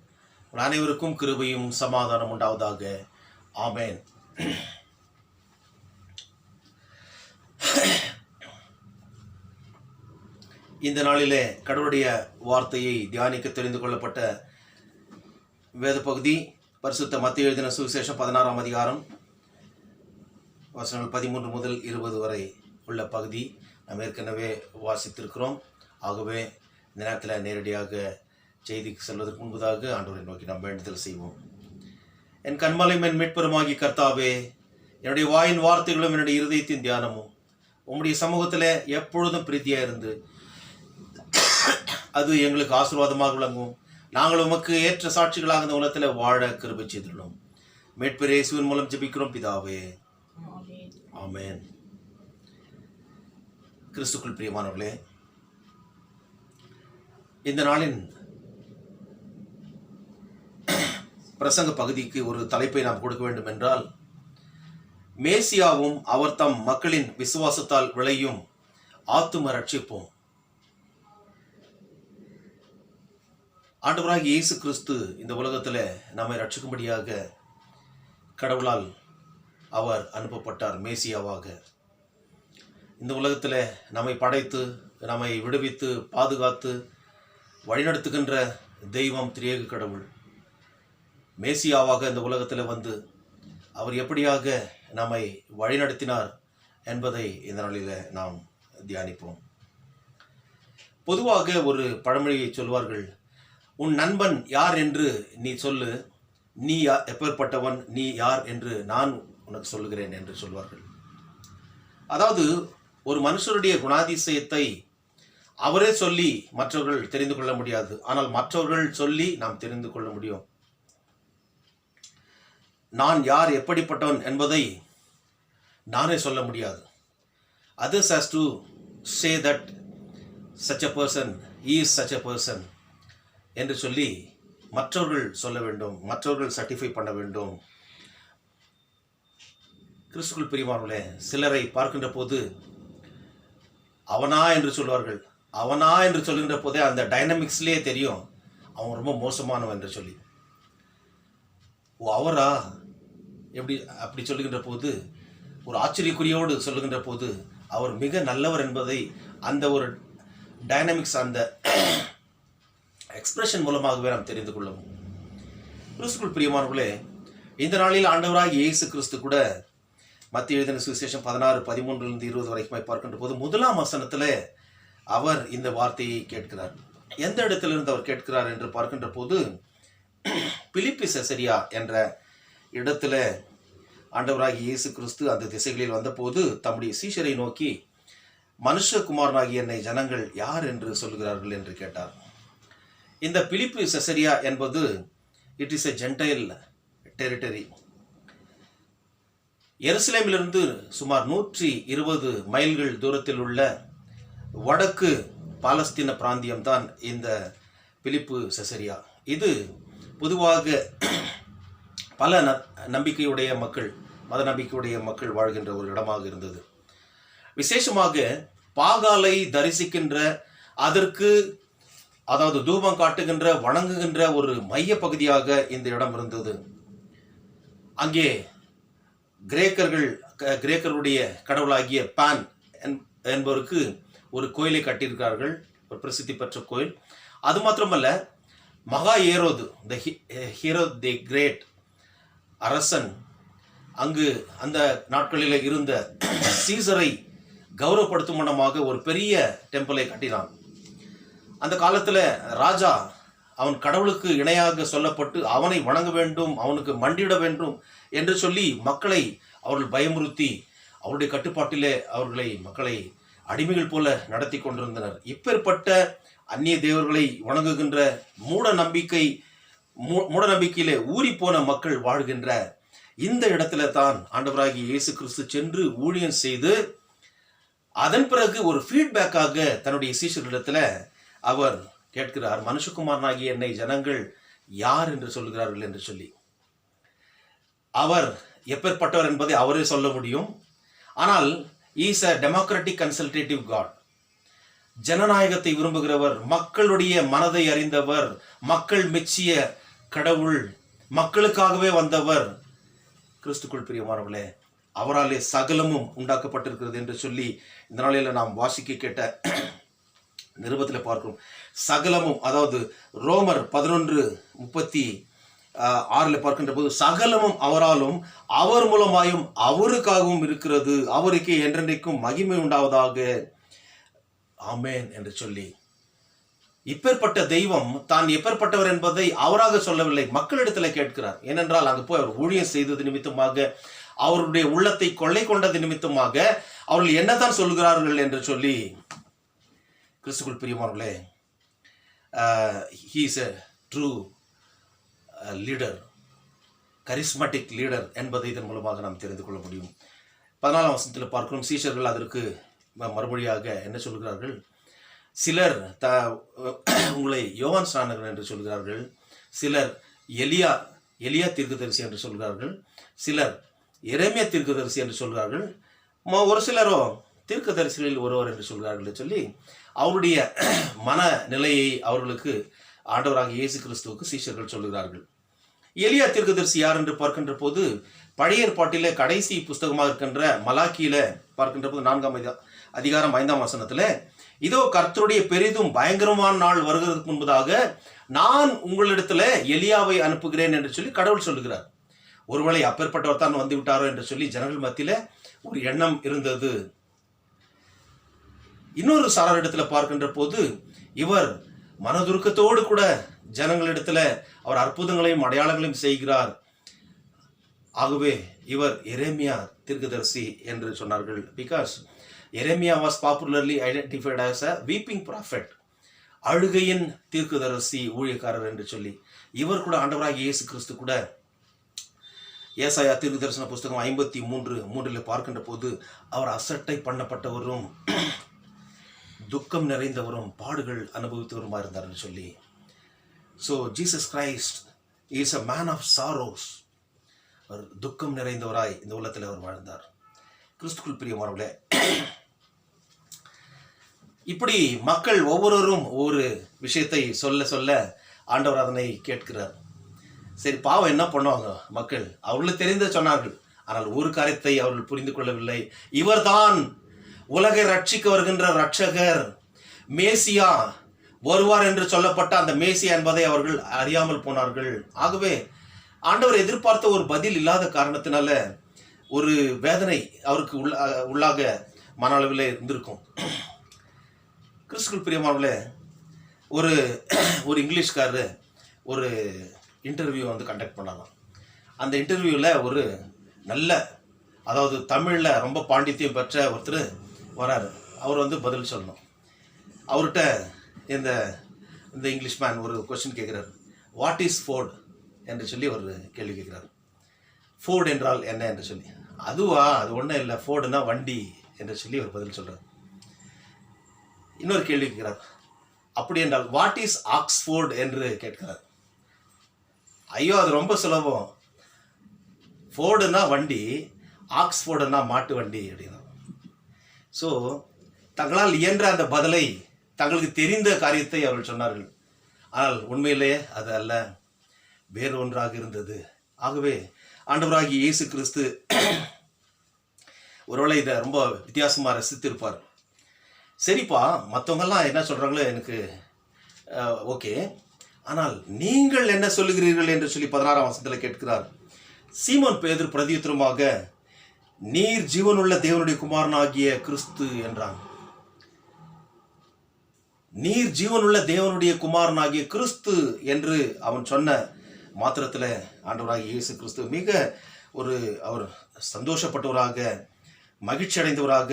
அனைவருக்கும் கிருபையும் சமாதானம் உண்டாவதாக. ஆமென். இந்த நாளிலே கடவுளுடைய வார்த்தையை தியானிக்க தெரிந்து கொள்ளப்பட்ட வேத பகுதி பரிசுத்த மத்தேயு எழுதின சுவிசேஷம் 16ஆம் அதிகாரம் வசனங்கள் 13 முதல் 20 வரை உள்ள பகுதி நாம் ஏற்கனவே வாசித்திருக்கிறோம். ஆகவே இந்த நேரத்தில் நேரடியாக செய்திக்கு செல்வதற்கு முன்பதாக ஆண்டவரை நோக்கி நாம் வேண்டுதல் செய்வோம். என் கண்மலையும் என் மீட்பெருமாகி கர்த்தாவே, என்னுடைய வாயின் வார்த்தைகளும் என்னுடைய இருதயத்தின் தியானமும் உம்முடைய சமூகத்தில் எப்பொழுதும் பிரீதியாக இருந்து அது எங்களுக்கு ஆசீர்வாதமாக விளங்கும். நாங்கள் உமக்கு ஏற்ற சாட்சிகளாக இந்த உலகத்தில் வாழ கிருபை செய்துள்ளோம். மீட்பர் இயேசுவின் மூலம் ஜெபிக்கிறோம் பிதாவே, ஆமென். கிறிஸ்துக்குள் பிரியமானவர்களே, இந்த நாளின் பிரசங்க பகுதிக்கு ஒரு தலைப்பை நாம் கொடுக்க வேண்டும் என்றால், மேசியாவும் அவர் தம் மக்களின் விசுவாசத்தால் விளையும் ஆத்தும ரட்சிப்பும். ஆண்டவராகிய இயேசு கிறிஸ்து இந்த உலகத்தில் நம்மை ரட்சிக்கும்படியாக கடவுளால் அவர் அனுப்பப்பட்டார். மேசியாவாக இந்த உலகத்தில் நம்மை படைத்து நம்மை விடுவித்து பாதுகாத்து வழிநடத்துகின்ற தெய்வம் திரியேக கடவுள் மேசியாவாக இந்த உலகத்தில் வந்து அவர் எப்படியாக நம்மை வழிநடத்தினார் என்பதை இந்த நாளில் நாம் தியானிப்போம். பொதுவாக ஒரு பழமொழியை சொல்வார்கள், உன் நண்பன் யார் என்று நீ சொல்லு, நீ எப்பேற்பட்டவன், நீ யார் என்று நான் உனக்கு சொல்லுகிறேன் என்று சொல்வார்கள். அதாவது ஒரு மனுஷருடைய குணாதிசயத்தை அவரே சொல்லி மற்றவர்கள் தெரிந்து கொள்ள முடியாது, ஆனால் மற்றவர்கள் சொல்லி நாம் தெரிந்து கொள்ள முடியும். நான் யார், எப்படிப்பட்டவன் என்பதை நானே சொல்ல முடியாது. Others has to say that such a person is such a person என்று சொல்லி மற்றவர்கள் சொல்ல வேண்டும், மற்றவர்கள் சர்டிஃபை பண்ண வேண்டும். கிறிஸ்துக்குள் பிரியமானவர்களே, சிலரை பார்க்கின்ற போது அவனா என்று சொல்வார்கள். அவனா என்று சொல்கின்ற போதே அந்த டைனமிக்ஸ்லேயே தெரியும் அவன் ரொம்ப மோசமானவன் என்று சொல்லி. ஓ அவரா எப்படி அப்படி சொல்லுகின்ற போது, ஒரு ஆச்சரியக்குறியோடு சொல்லுகின்ற போது அவர் மிக நல்லவர் என்பதை அந்த ஒரு டைனமிக்ஸ், அந்த எக்ஸ்பிரஷன் மூலமாகவே நாம் தெரிந்து கொள்ளும். கிறிஸ்துக்குள் பிரியமானவர்களே, இந்த நாளில் ஆண்டவராகிய இயேசு கிறிஸ்து கூட மத்தேயு எழுதின சுவிசேஷம் 16:13-20 வரைக்கும் பார்க்கின்ற போது முதலாம் வசனத்தில் அவர் இந்த வார்த்தையை கேட்கிறார். எந்த இடத்திலிருந்து அவர் கேட்கிறார் என்று பார்க்கின்ற போது, பிலிப்பி செசரியா என்ற இடத்துல ஆண்டவராகிய இயேசு கிறிஸ்து அந்த திசைகளில் வந்தபோது தம்முடைய சீஷரை நோக்கி, மனுஷகுமாரனாகிய என்னை ஜனங்கள் யார் என்று சொல்கிறார்கள் என்று கேட்டார். இந்த பிலிப்பி செசரியா என்பது it is a gentile territory. எருசலேமிலிருந்து சுமார் 120 மைல்கள் தூரத்தில் உள்ள வடக்கு பாலஸ்தீன பிராந்தியம்தான் இந்த பிலிப்பு செசரியா. இது பொதுவாக பல நம்பிக்கையுடைய மக்கள், மத நம்பிக்கையுடைய மக்கள் வாழ்கின்ற ஒரு இடமாக இருந்தது. விசேஷமாக பாகாலை தரிசிக்கின்ற, அதற்கு அதாவது தூபம் காட்டுகின்ற, வணங்குகின்ற ஒரு மைய பகுதியாக இந்த இடம் இருந்தது. அங்கே கிரேக்கர்களுடைய கடவுளாகிய பான் என்பவருக்கு ஒரு கோயிலை கட்டியிருக்கிறார்கள், ஒரு பிரசித்தி பெற்ற கோயில். அது மாத்திரமல்ல, மகா ஏரோது, ஹீரோத் தி கிரேட் அரசன், அங்கு அந்த நாட்களில் இருந்த சீசரை கௌரவப்படுத்தும் வண்ணமாக ஒரு பெரிய டெம்பிளை கட்டினான். அந்த காலத்தில் ராஜா அவன் கடவுளுக்கு இணையாக சொல்லப்பட்டு அவனை வணங்க வேண்டும், அவனுக்கு மண்டியிட வேண்டும் என்று சொல்லி மக்களை அவர்கள் பயமுறுத்தி அவருடைய கட்டுப்பாட்டிலே மக்களை அடிமைகள் போல நடத்தி கொண்டிருந்தனர். இப்பேற்பட்ட அந்நிய தேவர்களை வணங்குகின்ற மூட நம்பிக்கையிலே ஊறி போன மக்கள் வாழ்கின்ற இந்த இடத்துல தான் ஆண்டவராகிய இயேசு கிறிஸ்து சென்று ஊழியம் செய்து, அதன் பிறகு ஒரு ஃபீட்பேக்காக தன்னுடைய சீஷர்களிடத்துல அவர் கேட்கிறார், மனுஷகுமாரனாகிய என்னை ஜனங்கள் யார் என்று சொல்கிறார்கள் என்று சொல்லி. அவர் எப்பேற்பட்டவர் என்பதை அவரே சொல்ல முடியும். ஆனால் is a democratic consultative God. ஜனநாயகத்தை விரும்புகிறவர், மக்களுடைய மனதை அறிந்தவர், மக்கள் மெச்சிய கடவுள், மக்களுக்காகவே வந்தவர். கிறிஸ்துக்குள் பிரியமானவர்களே, அவராலே சகலமும் உண்டாக்கப்பட்டிருக்கிறது என்று சொல்லி இந்த நாளில் நாம் வாசிக்க கேட்ட நிருபத்தில் பார்க்கிறோம். சகலமும், அதாவது ரோமர் 11:36 பார்க்கின்ற போது சகலமும் அவராலும் அவர் மூலமாயும் அவருக்காகவும் இருக்கிறது, அவருக்கு என்றென்றைக்கும் மகிமை உண்டாவதாக, ஆமென் என்று சொல்லி இப்பேற்பட்ட தெய்வம் தான் எப்பேற்பட்டவர் என்பதை அவராக சொல்லவில்லை, மக்களிடத்தில் கேட்கிறார். ஏனென்றால் அங்கு போய் அவர் ஊழியம் செய்தது நிமித்தமாக, அவருடைய உள்ளத்தை கொள்ளை கொண்டது நிமித்தமாக அவர்கள் என்னதான் சொல்கிறார்கள் என்று சொல்லி, கிறிஸ்துக்குள் பிரியமானவர்களே, he is a true leader, charismatic leader என்பதை இதன் மூலமாக நாம் தெரிந்து கொள்ள முடியும். 14ஆம் வசனத்தில் பார்க்கிறோம், சீஷர்கள் அதற்கு மறுமொழியாக என்ன சொல்கிறார்கள்? சிலர் உங்களை யோவான் ஸ்நானகன் என்று சொல்கிறார்கள், சிலர் எலியா தீர்க்கதரிசி என்று சொல்கிறார்கள், சிலர் எரேமியா தீர்க்கதரிசி என்று சொல்கிறார்கள், ஒரு சிலரோ தீர்க்கதரிசிகளில் ஒருவர் என்று சொல்கிறார்கள் சொல்லி அவருடைய மனநிலையை அவர்களுக்கு ஆண்டவராகிய இயேசு கிறிஸ்துவுக்கு சீஷர்கள் சொல்கிறார்கள். எலியா தீர்க்கதரிசி யார் என்று பார்க்கின்ற போது, பழைய ஏற்பாட்டிலே கடைசி புஸ்தகமாக இருக்கின்ற மலாக்கியில பார்க்கின்ற போது 4ஆம் அதிகாரம் 5ஆம் வசனத்துல, இதோ கர்த்தருடைய பெரிதும் பயங்கரமான நாள் வருகிறதுக்கு முன்பதாக நான் உங்களிடத்துல எலியாவை அனுப்புகிறேன் என்று சொல்லி கடவுள் சொல்லுகிறார். ஒருவேளை அப்பேற்பட்டவர் தான் வந்து விட்டாரோ என்று சொல்லி ஜனங்கள் மத்தியில ஒரு எண்ணம் இருந்தது. இன்னொரு சாராரிடத்துல பார்க்கின்ற போது, இவர் மனதுருக்கத்தோடு கூட ஜனங்களிடத்துல அவர் அற்புதங்களையும் அடையாளங்களையும் செய்கிறார், ஆகவே இவர் எரேமியா தீர்க்கதரிசி என்று சொன்னார்கள். பிகாஸ் எரேமியா was popularly identified as a weeping prophet, அழுகையின் தீர்க்கதரிசி, ஊழியக்காரர் என்று சொல்லி. இவர் கூட ஆண்டவராகிய இயேசு கிறிஸ்து கூட ஏசாயா தீர்க்கதரிசன புஸ்தகம் 53:3 பார்க்கின்ற போது, அவர் அசட்டை பண்ணப்பட்டவரும் துக்கம் நிறைந்தவரும் பாடுகள் அனுபவித்தவருமா இருந்தார் என்று சொல்லி. So Jesus Christ is a man of sorrows. அவர் துக்கம் நிறைந்தவராய் இந்த உலகத்தில் அவர் வாழ்ந்தார். கிறிஸ்துக்குள் பிரியமானவர்களே, இப்படி மக்கள் ஒவ்வொருவரும் ஒவ்வொரு விஷயத்தை சொல்ல சொல்ல ஆண்டவர் அதனை கேட்கிறார். சரி, பாவம் என்ன பண்ணுவாங்க மக்கள்? அவர்களுக்கு தெரிந்த சொன்னார்கள், ஆனால் ஒரு காரியத்தை அவர்கள் புரிந்து கொள்ளவில்லை. இவர்தான் உலகை ரட்சிக்க வருகின்ற ரட்சகர், மேசியா வருவார் என்று சொல்லப்பட்ட அந்த மேசியா என்பதை அவர்கள் அறியாமல் போனார்கள். ஆகவே ஆண்டவர் எதிர்பார்த்த ஒரு பதில் இல்லாத காரணத்தினால ஒரு வேதனை அவருக்கு உள்ளாக மன அளவில் இருந்திருக்கும். கிறிஸ்துக்குள் பிரியமானவர்களே, ஒரு இங்கிலீஷ்காரர் ஒரு இன்டர்வியூ வந்து கண்டக்ட் பண்ணலாம். அந்த இன்டர்வியூவில் ஒரு நல்ல, அதாவது தமிழில் ரொம்ப பாண்டித்யம் பெற்ற ஒருத்தர் வராரு. அவர் வந்து பதில் சொல்லணும். அவர்கிட்ட இந்த இங்கிலீஷ் மேன் ஒரு கொஸ்டின் கேட்குறாரு, வாட் இஸ் ஃபோர்ட் என்று சொல்லி ஒரு கேள்வி கேட்குறாரு. ஃபோர்டு என்றால் என்ன என்று சொல்லி, அதுவா, அது ஒன்றும் இல்லை, ஃபோர்டுனா வண்டி என்று சொல்லி ஒரு பதில் சொல்கிறார். இன்னொரு கேள்வி கேட்கிறார், அப்படி என்றால் வாட் இஸ் ஆக்ஸ்ஃபோர்ட் என்று கேட்கிறார். ஐயோ, அது ரொம்ப சுலபம், ஃபோர்டுனா வண்டி, ஆக்ஸ்ஃபோர்டுனா மாட்டு வண்டி அப்படின்னா. ஸோ தங்களால் இயன்ற அந்த பதிலை, தங்களுக்கு தெரிந்த காரியத்தை அவர்கள் சொன்னார்கள். ஆனால் உண்மையிலேயே அது அல்ல, வேறு ஒன்றாக இருந்தது. ஆகவே ஆண்டவராகிய இயேசு கிறிஸ்து ஒருவேளை இதை ரொம்ப வித்தியாசமாக ரசித்திருப்பார். சரிப்பா, மற்றவங்கெல்லாம் என்ன சொல்கிறாங்களோ எனக்கு ஓகே, ஆனால் நீங்கள் என்ன சொல்லுகிறீர்கள் என்று சொல்லி 16ஆம் வசனத்தில் கேட்கிறார். சீமோன் பேதுரு பிரதியுத்தரமாக, நீர் ஜீவனுள்ள தேவனுடைய குமாரனாகிய கிறிஸ்து என்றான். நீர் ஜீவனுள்ள தேவனுடைய குமாரனாகிய கிறிஸ்து என்று அவன் சொன்ன மாத்திரத்தில் ஆண்டவராகிய இயேசு கிறிஸ்து மிக அவர் சந்தோஷப்பட்டவராக, மகிழ்ச்சி அடைந்தவராக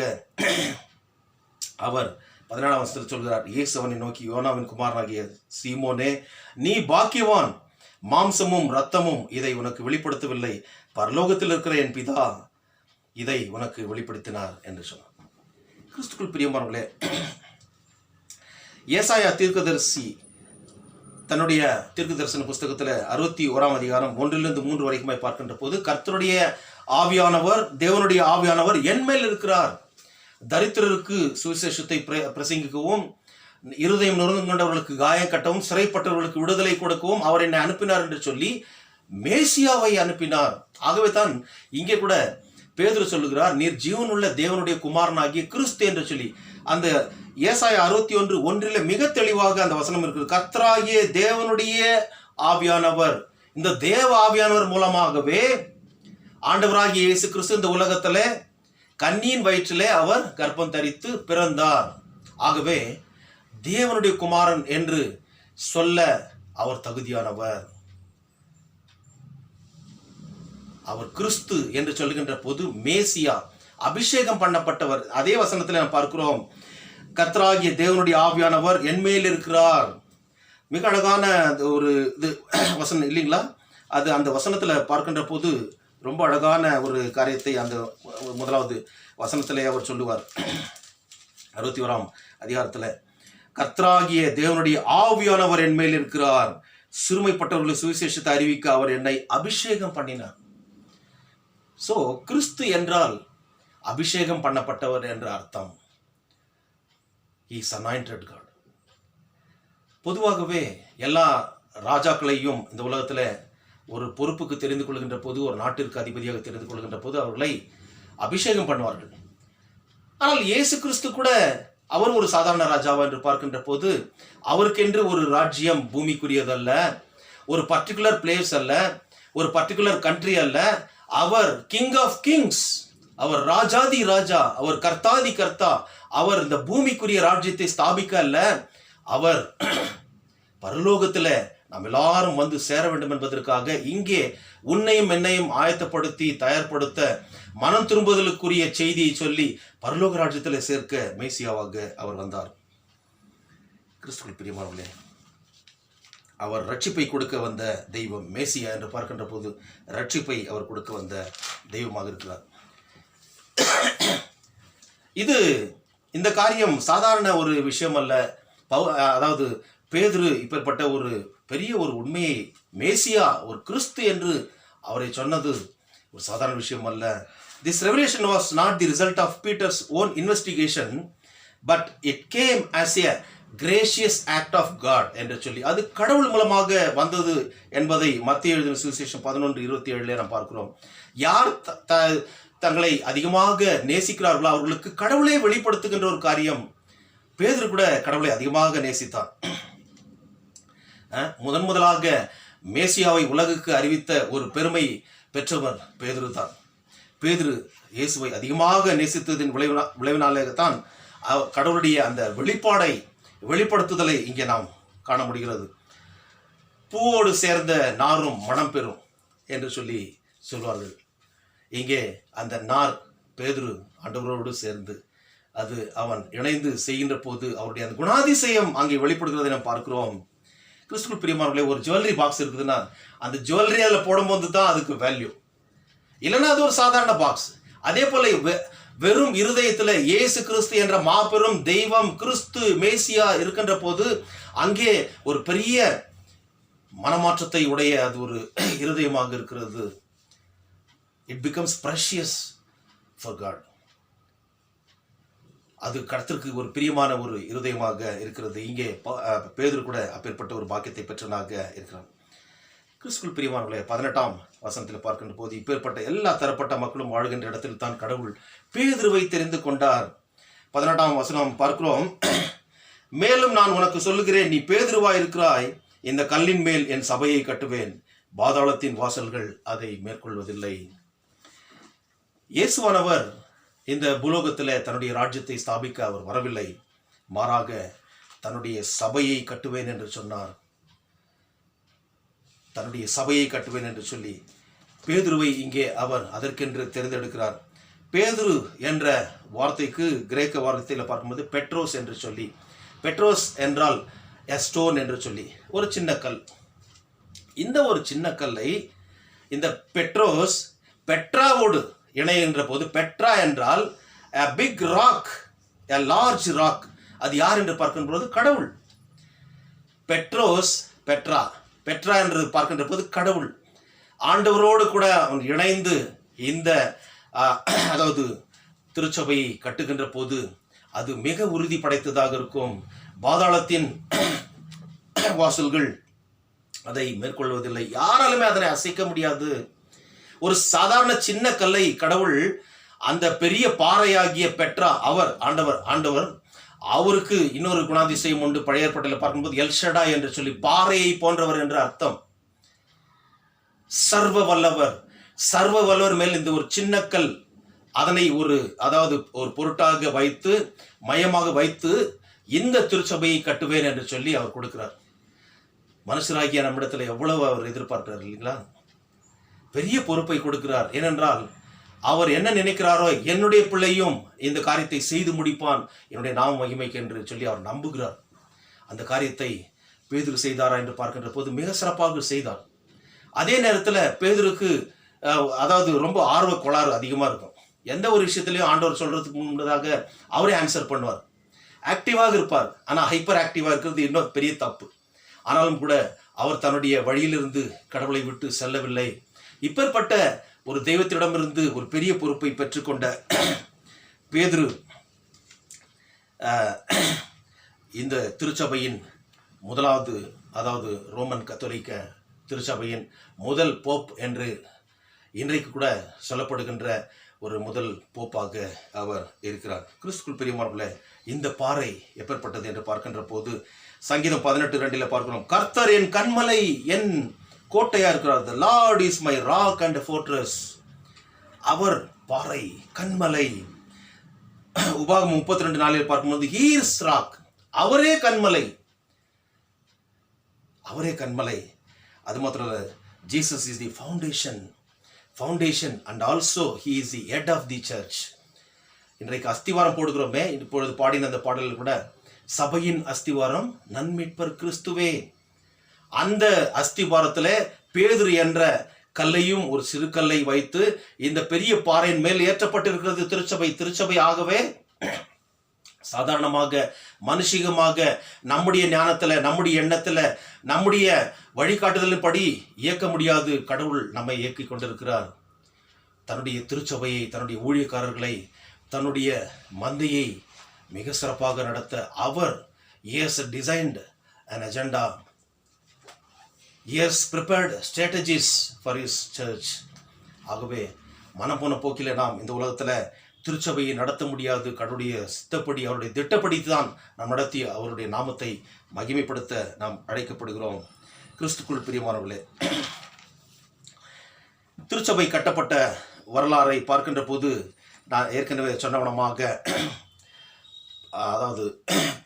அவர் 17ஆம் வசனத்தில் சொல்கிறார். இயேசு அவனை நோக்கி, யோனாவின் குமாரனாகிய சீமோனே, நீ பாக்கியவான், மாம்சமும் இரத்தமும் இதை உனக்கு வெளிப்படுத்தவில்லை, பரலோகத்தில் இருக்கிற என் பிதா இதை உனக்கு வெளிப்படுத்தினார் என்று சொன்னார். கிறிஸ்துக்குள் பிரியமானவர்களே, ஏசாயா தீர்க்கதரிசி தன்னுடைய தீர்க்க தரிசன புஸ்தகத்தில் 61ஆம் அதிகாரம் 1-3 வரைக்குமே பார்க்கின்ற போது, கர்த்தருடைய ஆவியானவர், தேவனுடைய ஆவியானவர் என் மேல் இருக்கிறார், தரித்திரருக்கு சுவிசேஷத்தை பிரசங்கிக்கவும், இருதயம் நொறுங்கு கொண்டவர்களுக்கு காயம் கட்டவும், சிறைப்பட்டவர்களுக்கு விடுதலை கொடுக்கவும் அவர் என்னை அனுப்பினார் என்று சொல்லி மேசியாவை அனுப்பினார். ஆகவே தான் இங்கே கூட பேதுரு சொல்லுகிறார், நீர் ஜீவனுள்ள தேவனுடைய குமாரனாகிய கிறிஸ்து என்று சொல்லி. அந்த ஏசாயா 61:1 மிக தெளிவாக அந்த வசனம் இருக்குது. கர்த்தராகிய தேவனுடைய ஆவியானவர், இந்த தேவ ஆவியானவர் மூலமாகவே ஆண்டவராகிய இயேசு கிறிஸ்து இந்த உலகத்துல கன்னியின் வயிற்றிலே அவர் கர்ப்பம் தரித்து பிறந்தார். ஆகவே தேவனுடைய குமாரன் என்று சொல்ல அவர் தகுதியானவர். அவர் கிறிஸ்து என்று சொல்லுகின்ற போது மேசியா, அபிஷேகம் பண்ணப்பட்டவர். அதே வசனத்தில் நாம் பார்க்கிறோம், கர்த்தராகிய தேவனுடைய ஆவியானவர் என்மேல் இருக்கிறார். மிக அழகான ஒரு இது வசனம் இல்லைங்களா? அது அந்த வசனத்தில் பார்க்கின்ற போது ரொம்ப அழகான ஒரு காரியத்தை அந்த முதலாவது வசனத்திலே அவர் சொல்லுவார். 61ஆம் அதிகாரத்தில், கர்த்தராகிய தேவனுடைய ஆவியானவர் என்மேல் இருக்கிறார், சிறுமைப்பட்டவர்களுக்கு சுவிசேஷத்தை அறிவிக்க அவர் என்னை அபிஷேகம் பண்ணினார். ஸோ கிறிஸ்து என்றால் அபிஷேகம் பண்ணப்பட்டவர் என்ற அர்த்தம். He is anointed God. பொதுவாகவே எல்லா ராஜாக்களையும் இந்த உலகத்தில் ஒரு பொறுப்புக்கு தெரிந்து கொள்கின்ற போது, ஒரு நாட்டிற்கு அதிபதியாக தெரிந்து கொள்கின்ற போது அவர்களை அபிஷேகம் பண்ணுவார்கள். ஆனால் இயேசு கிறிஸ்து கூட அவர் ஒரு சாதாரண ராஜாவா என்று பார்க்கின்ற போது, அவருக்கென்று ஒரு ராஜ்யம் பூமிக்குரியதல்ல, ஒரு பர்டிகுலர் பிளேஸ் அல்ல, ஒரு பர்டிகுலர் கண்ட்ரி அல்ல. அவர் கிங் ஆஃப் கிங்ஸ், அவர் ராஜாதி ராஜா, அவர் கர்த்தாதி கர்த்தா. அவர் இந்த பூமிக்குரிய ராஜ்யத்தை ஸ்தாபிக்க அல்ல, அவர் பரலோகத்தில் நாம் எல்லாரும் வந்து சேர வேண்டும் என்பதற்காக இங்கே உன்னையும் என்னையும் ஆயத்தப்படுத்தி தயார்படுத்த மனம் திரும்புதலுக்குரிய செய்தியை சொல்லி பரலோக ராஜ்யத்தில் சேர்க்க மேசியாவாக அவர் வந்தார். கிறிஸ்துவுக்குள் பிரியமானவர்களே, அவர் ரட்சிப்பை கொடுக்க வந்த தெய்வம். மேசியா என்று பார்க்கின்ற போது ரட்சிப்பை அவர் கொடுக்க வந்த தெய்வமாக இருக்கிறார். இந்த காரியம் சாதாரண ஒரு விஷயம் அல்ல. அதாவது பேதுரு இப்பேற்பட்ட ஒரு பெரிய ஒரு உண்மையை, மேசியா ஒரு கிறிஸ்து என்று அவரை சொன்னது ஒரு சாதாரண விஷயம் அல்ல. This revelation was not the result of Peter's own investigation, but it came as a gracious act of God என்று சொல்லி, அது கடவுள் மூலமாக வந்தது என்பதை மத்தேயு எழுதின சுவிசேஷம் 11:27 நாம் பார்க்கிறோம். யார் தங்களை அதிகமாக நேசிக்கிறார்களோ அவர்களுக்கு கடவுளை வெளிப்படுத்துகின்ற ஒரு காரியம். பேதுரு கூட கடவுளை அதிகமாக நேசித்தார். முதலாக மேசியாவை உலகுக்கு அறிவித்த ஒரு பெருமை பெற்றவர் பேதுரு தான். பேதுரு இயேசுவை அதிகமாக நேசித்ததின் விளைவினாலே தான் கடவுளுடைய அந்த வெளிப்படுத்துதலை இங்கே நாம் காண முடிகிறது. பூவோடு சேர்ந்த நாரும் மனம் பெறும் என்று சொல்வார்கள். இங்கே அந்த நார் பேதுரு ஆண்டவரோடு சேர்ந்து அது அவன் இணைந்து செய்கின்ற போது அவருடைய அந்த குணாதிசயம் அங்கே வெளிப்படுகிறதை நாம் பார்க்கிறோம். கிறிஸ்துவுக்குள் பிரியமானவர்களே, ஒரு ஜுவல்லரி பாக்ஸ் இருக்குதுன்னா அந்த ஜுவல்லரி அதில் போடும்போது தான் அதுக்கு வேல்யூ, இல்லைன்னா அது ஒரு சாதாரண பாக்ஸ். அதே போல வெறும் இருதயத்தில் இயேசு கிறிஸ்து என்ற மாபெரும் தெய்வம் கிறிஸ்து மேசியா இருக்கின்ற போது அங்கே ஒரு பெரிய மனமாற்றத்தை உடைய அது ஒரு இருதயமாக இருக்கிறது. It becomes precious for God. அது கர்த்தருக்கு ஒரு பிரியமான ஒரு இருதயமாக இருக்கிறது. இங்கே பேதுரு கூட அப்பேற்பட்ட ஒரு பாக்கியத்தை பெற்றனாக இருக்கிறான். கிறிஸ்துவுக்குள் பிரியமானவர்களே, 18ஆம் வசனத்தில் பார்க்கின்ற போது, இப்பேற்பட்ட எல்லா தரப்பட்ட மக்களும் வாழ்கின்ற இடத்தில் தான் கடவுள் பேதுருவை தெரிந்து கொண்டார். 18ஆம் வசனம் பார்க்கிறோம், மேலும் நான் உனக்கு சொல்லுகிறேன், நீ பேதுருவாய் இருக்கிறாய், இந்த கல்லின் மேல் என் சபையை கட்டுவேன், பாதாளத்தின் வாசல்கள் அதை மேற்கொள்வதில்லை. இயேசுவானவர் இந்த பூலோகத்தில் தன்னுடைய ராஜ்யத்தை ஸ்தாபிக்க அவர் வரவில்லை, மாறாக தன்னுடைய சபையை கட்டுவேன் என்று சொன்னார். தன்னுடைய சபையை கட்டுவேன் என்று சொல்லி பேதுருவை இங்கே அவர் அதற்கென்று தேர்ந்தெடுக்கிறார். பேதுரு என்ற வார்த்தைக்கு கிரேக்க வார்த்தையில் பார்க்கும்போது பெட்ரோஸ் என்று சொல்லி, பெட்ரோஸ் என்றால் எஸ்டோன் என்று சொல்லி ஒரு சின்ன கல். இந்த ஒரு சின்ன கல்லை இந்த பெட்ரோஸ் பெட்ராவோடு இணைகின்ற போது, பெட்ரா என்றால் a big rock, a large rock. அது யார் என்று பார்க்கின்ற போது கடவுள். பெட்ரோஸ் பெட்ரா என்று பார்க்கின்ற போது கடவுள். ஆண்டவரோடு கூட அவன் இணைந்து இந்த அதாவது திருச்சபையை கட்டுகின்ற போது அது மிக உறுதி படைத்ததாக இருக்கும். பாதாளத்தின் வாசல்கள் அதை மேற்கொள்வதில்லை, யாராலுமே அதனை அசைக்க முடியாது. ஒரு சாதாரண சின்ன கல்லை கடவுள் அந்த பெரிய பாறையாகிய பெட்ரா ஆண்டவர் அவருக்கு இன்னொரு குணாதிசயம் உண்டு. பழைய ஏற்பாட்டில் பார்க்கும்போது எல்ஷடா என்று சொல்லி பாறையை போன்றவர் என்ற அர்த்தம். சர்வ வல்லவர் மேல் இந்த ஒரு சின்ன கல், அதனை ஒரு பொருட்டாக வைத்து மையமாக வைத்து இந்த திருச்சபையை கட்டுவேன் என்று சொல்லி அவர் கொடுக்கிறார். மனுஷராகிய நம்மிடத்தில் எவ்வளவு அவர் எதிர்பார்க்கிறார் இல்லைங்களா? பெரிய பொறுப்பை கொடுக்கிறார். ஏனென்றால் அவர் என்ன நினைக்கிறாரோ, என்னுடைய பிள்ளையும் இந்த காரியத்தை செய்து முடிப்பான், என்னுடைய நாம மகிமைக்கு என்று சொல்லி அவர் நம்புகிறார். அந்த காரியத்தை பேதுரு செய்தாரா என்று பார்க்கின்ற போது மிக சிறப்பாக செய்தார். அதே நேரத்தில் பேதுருக்கு ரொம்ப ஆர்வ கோளாறு அதிகமாக இருக்கும். எந்த ஒரு விஷயத்திலையும் ஆண்டவர் சொல்றதுக்கு முன்னதாக அவரே ஆன்சர் பண்ணுவார். ஆக்டிவாக இருப்பார். ஆனால் ஹைப்பர் ஆக்டிவாக இருக்கிறது இன்னொரு பெரிய தப்பு. ஆனாலும் கூட அவர் தன்னுடைய வழியிலிருந்து கடவுளை விட்டு செல்லவில்லை. இப்பேற்பட்ட ஒரு தெய்வத்திடமிருந்து ஒரு பெரிய பொறுப்பை பெற்றுக்கொண்ட பேதுரு இந்த திருச்சபையின் முதலாவது, ரோமன் கத்தோலிக்க திருச்சபையின் முதல் போப் என்று இன்றைக்கு கூட சொல்லப்படுகின்ற ஒரு முதல் போப்பாக அவர் இருக்கிறார். கிறிஸ்துக்குள் பிரியமானவர்களே, இந்த பாறை எப்பேற்பட்டது என்று பார்க்கின்ற போது சங்கீதம் 18:2 பார்க்கிறோம், கர்த்தர் என் கன்மலை, என் கோட்டையா இருக்கிறார். The Lord is my rock and fortress. அவர் பாறை, கன்மலை. உபாகமம் 32:4 பார்க்கும்போது he is rock, அவரே கன்மலை. அது மாத்திரம் Jesus is the foundation and also he is the head of the church. இன்றைக்கு அஸ்திவாரம் போடுகிறோமே, இப்பொழுது பாடின அந்த பாடலில் கூட சபையின் அஸ்திவாரம் நன்மீட்பர் கிறிஸ்துவே. அந்த அஸ்திபாரத்தில் பேதுரு என்ற கல்லையும் ஒரு சிறு கல்லை வைத்து இந்த பெரிய பாறையின் மேல் ஏற்றப்பட்டிருக்கிறது திருச்சபை. ஆகவே சாதாரணமாக மனுஷிகமாக நம்முடைய ஞானத்தில், நம்முடைய எண்ணத்தில், நம்முடைய வழிகாட்டுதலின் படி இயக்க முடியாது. கடவுள் நம்மை இயக்கிக் கொண்டிருக்கிறார். தன்னுடைய திருச்சபையை, தன்னுடைய ஊழியக்காரர்களை, தன்னுடைய மந்தையை மிக சிறப்பாக நடத்த அவர் has designed an agenda. He has prepared strategies for his church. ஆகவே மனம் போன போக்கில் நாம் இந்த உலகத்தில் திருச்சபையை நடத்த முடியாது. கடவுளுடைய சித்தப்படி, அவருடைய திட்டப்படி தான் நாம் நடத்தி அவருடைய நாமத்தை மகிமைப்படுத்த நாம் அழைக்கப்படுகிறோம். கிறிஸ்துக்குள் பிரியமானவர்களே, திருச்சபை கட்டப்பட்ட வரலாறை பார்க்கின்ற போது நான் ஏற்கனவே சொன்னவனமாக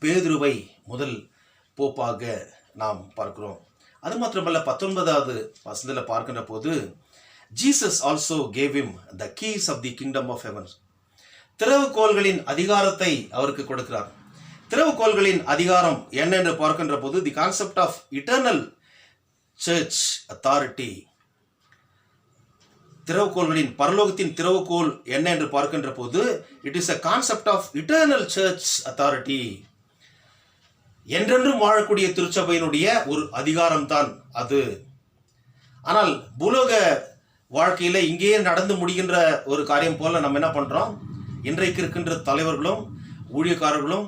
பேதுருவை முதல் போப்பாக நாம் பார்க்கிறோம். அது மாத்திரமல்ல, 19வது வசனத்தில் பார்க்கின்ற போது Jesus also gave him the keys of the kingdom of heaven. திறவுகோல்களின் அதிகாரத்தை அவருக்கு கொடுக்கிறார். திறவுகோல்களின் அதிகாரம் என்ன என்று பார்க்கின்ற போது the concept of eternal church authority. திறவுகோல்களின், பரலோகத்தின் திறவுகோல் என்ன என்று பார்க்கின்ற போது it is a concept of eternal church authority. என்றென்றும் வாழக்கூடிய திருச்சபையினுடைய ஒரு அதிகாரம் தான் அது. ஆனால் பூலோக வாழ்க்கையில இங்கேயே நடந்து முடிகின்ற ஒரு காரியம் போல நம்ம என்ன பண்றோம்? இன்றைக்கு இருக்கின்ற தலைவர்களும் ஊழியக்காரர்களும்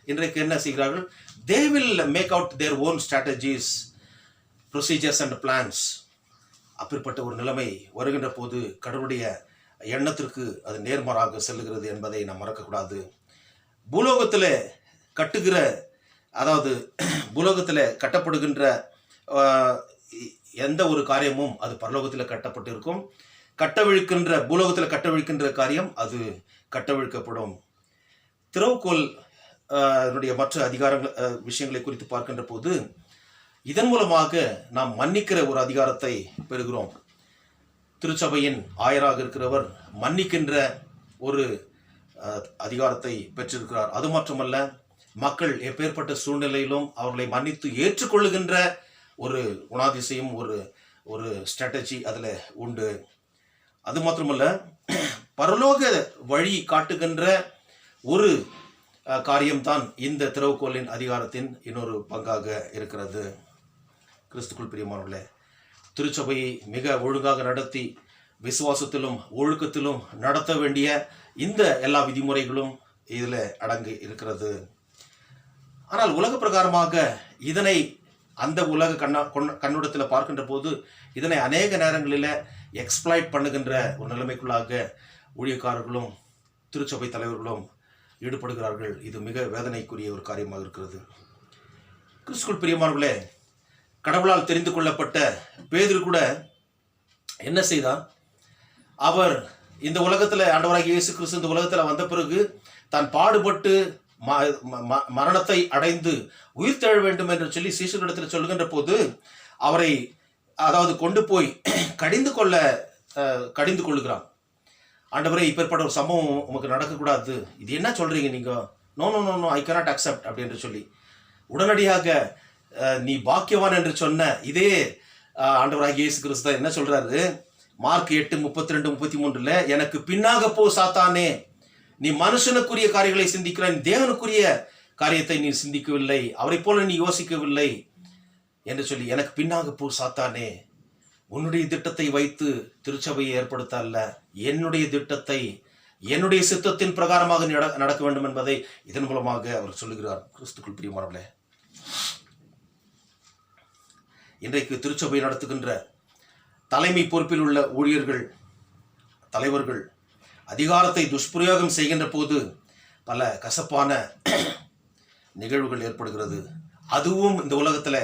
இன்றைக்கு என்ன செய்கிறார்கள்? they will make out their own strategies, procedures and plans. அப்படிப்பட்ட ஒரு நிலைமை வருகின்ற போது கடவுளுடைய எண்ணத்திற்கு அது நேர்மாறாக செல்லுகிறது என்பதை நாம் மறக்கக்கூடாது. பூலோகத்தில் கட்டுகிற, பூலோகத்தில் கட்டப்படுகின்ற எந்த ஒரு காரியமும் அது பரலோகத்தில் கட்டப்பட்டிருக்கும். பூலோகத்தில் கட்டவிழ்க்கின்ற காரியம் அது கட்டவிழ்க்கப்படும். திறவுகோல் மற்ற அதிகாரங்கள் விஷயங்களை குறித்து பார்க்கின்ற போது இதன் மூலமாக நாம் மன்னிக்கிற ஒரு அதிகாரத்தை பெறுகிறோம். திருச்சபையின் ஆயராக இருக்கிறவர் மன்னிக்கின்ற ஒரு அதிகாரத்தை பெற்றிருக்கிறார். அது மட்டுமல்ல, மக்கள் எப்பேற்பட்ட சூழ்நிலையிலும் அவர்களை மன்னித்து ஏற்றுக்கொள்ளுகின்ற ஒரு குணாதிசயம், ஒரு ஸ்ட்ராட்டஜி அதில் உண்டு. அது மாத்திரமல்ல, பரலோக வழி காட்டுகின்ற ஒரு காரியம்தான் இந்த திறவுகோலின் அதிகாரத்தின் இன்னொரு பங்காக இருக்கிறது. கிறிஸ்துக்குள் பிரியமானவர்களே, திருச்சபையை மிக ஒழுங்காக நடத்தி விசுவாசத்திலும் ஒழுக்கத்திலும் நடத்த வேண்டிய இந்த எல்லா விதிமுறைகளும் இதில் அடங்கி இருக்கிறது. ஆனால் உலக பிரகாரமாக இதனை அந்த உலக கண்ணோட்டத்தில் பார்க்கின்ற போது இதனை அநேக நேரங்களில் எக்ஸ்ப்ளாய்ட் பண்ணுகின்ற ஒரு நிலைமைக்குள்ளாக ஊழியக்காரர்களும் திருச்சபை தலைவர்களும் ஈடுபடுகிறார்கள். இது மிக வேதனைக்குரிய ஒரு காரியமாக இருக்கிறது. கிறிஸ்துவுக்குள் பிரியமானவர்களே, கடவுளால் தெரிந்து கொள்ளப்பட்ட பேதுரு கூட என்ன செய்தார்? அவர் இந்த உலகத்தில், ஆண்டவராகிய இயேசு கிறிஸ்து இந்த உலகத்தில் வந்த பிறகு தான் பாடுபட்டு மரணத்தை அடைந்து உயிர் தெழ வேண்டும் என்று சொல்லி சீஷர்களிடத்தில் சொல்லுகின்ற போது அவரை கொண்டு போய் கடிந்து கொள்ளுகிறான். ஆண்டவரே, இப்பேற்பட்ட ஒரு சம்பவம் உமக்கு நடக்கக்கூடாது, இது என்ன சொல்றீங்க நீங்க? நோ நோ நோ நோ ஐ cannot அக்செப்ட் அப்படின்னு சொல்லி உடனடியாக நீ பாக்கியவான் என்று சொன்ன இதே ஆண்டவராகிய இயேசு கிறிஸ்து என்ன சொல்றாரு? மார்க் 8:32-33 எனக்கு பின்னாக போ சாத்தானே, நீ மனுஷனுக்குரிய காரியங்களை சிந்திக்கிறாய், தேவனுக்குரிய காரியத்தை நீ சிந்திக்கவில்லை, அவரை போல நீ யோசிக்கவில்லை என்று சொல்லி எனக்கு பின்னாக போ சாத்தானே, உன்னுடைய திட்டத்தை வைத்து திருச்சபையை ஏற்படுத்த அல்ல, என்னுடைய திட்டத்தை என்னுடைய சித்தத்தின் பிரகாரமாக நடக்க வேண்டும் என்பதை இதன் மூலமாக அவர் சொல்லுகிறார். கிறிஸ்துக்குள் பிரியமானவர்களே, இன்றைக்கு திருச்சபை நடத்துகின்ற தலைமை பொறுப்பில் உள்ள ஊழியர்கள், தலைவர்கள் அதிகாரத்தை துஷ்பிரயோகம் செய்கின்ற போது பல கசப்பான நிகழ்வுகள் ஏற்படுகிறது. அதுவும் இந்த உலகத்தில்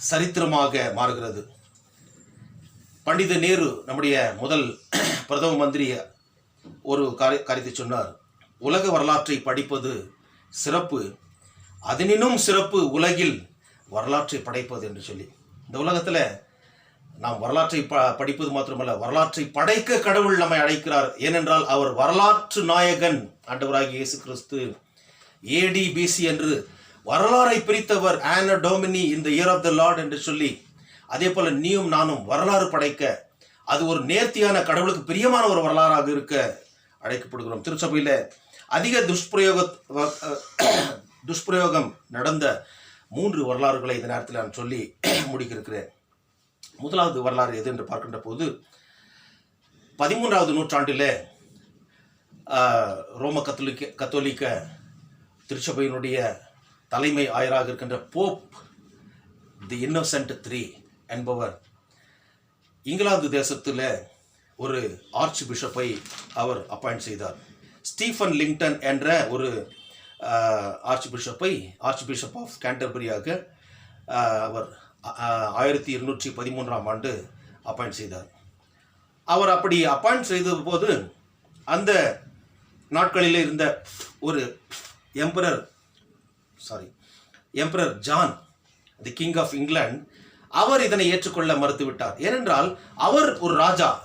சரித்திரமாக மாறுகிறது. பண்டித நேரு, நம்முடைய முதல் பிரதம மந்திரி, ஒரு காரியத்தை சொன்னார். உலக வரலாற்றை படிப்பது சிறப்பு, அதனினும் சிறப்பு உலகில் வரலாற்றை படைப்பது என்று சொல்லி. இந்த உலகத்தில் நாம் வரலாற்றை படிப்பது மாத்திரமல்ல, வரலாற்றை படைக்க கடவுள் நம்மை அழைக்கிறார். ஏனென்றால் அவர் வரலாற்று நாயகன். ஆண்டவராகிய இயேசு கிறிஸ்து AD BC என்று வரலாறை பிரித்தவர். Anno domini in the year of the lord என்று சொல்லி, அதே போல நீயும் நானும் வரலாறு படைக்க, அது ஒரு நேர்த்தியான கடவுளுக்கு பிரியமான ஒரு வரலாறாக இருக்க அழைக்கப்படுகிறோம். திருச்சபையில் அதிக துஷ்பிரயோகம் நடந்த 3 வரலாறுகளை இந்த நேரத்தில் நான் சொல்லி முடிக்கிறேன். முதலாவது வரலாறு எது என்று பார்க்கின்ற போது, 13வது நூற்றாண்டிலே ரோம கத்தோலிக்க திருச்சபையினுடைய தலைமை ஆயராக இருக்கின்ற போப் தி இன்னோசென்ட் III என்பவர் இங்கிலாந்து தேசத்தில் ஒரு ஆர்ச் பிஷப்பை அவர் அப்பாயிண்ட் செய்தார். ஸ்டீஃபன் லிங்டன் என்ற ஒரு ஆர்ச் பிஷப் ஆஃப் கேண்டர்பரியாக அவர் 1213ஆம் ஆண்டு அப்பாயிண்ட் செய்தார். அவர் அப்படி அப்பாயிண்ட் செய்த போது அந்த நாட்களில் இருந்த ஒரு emperor John, the king of England, அவர் இதனை ஏற்றுக்கொள்ள மறுத்துவிட்டார். ஏனென்றால் அவர் ஒரு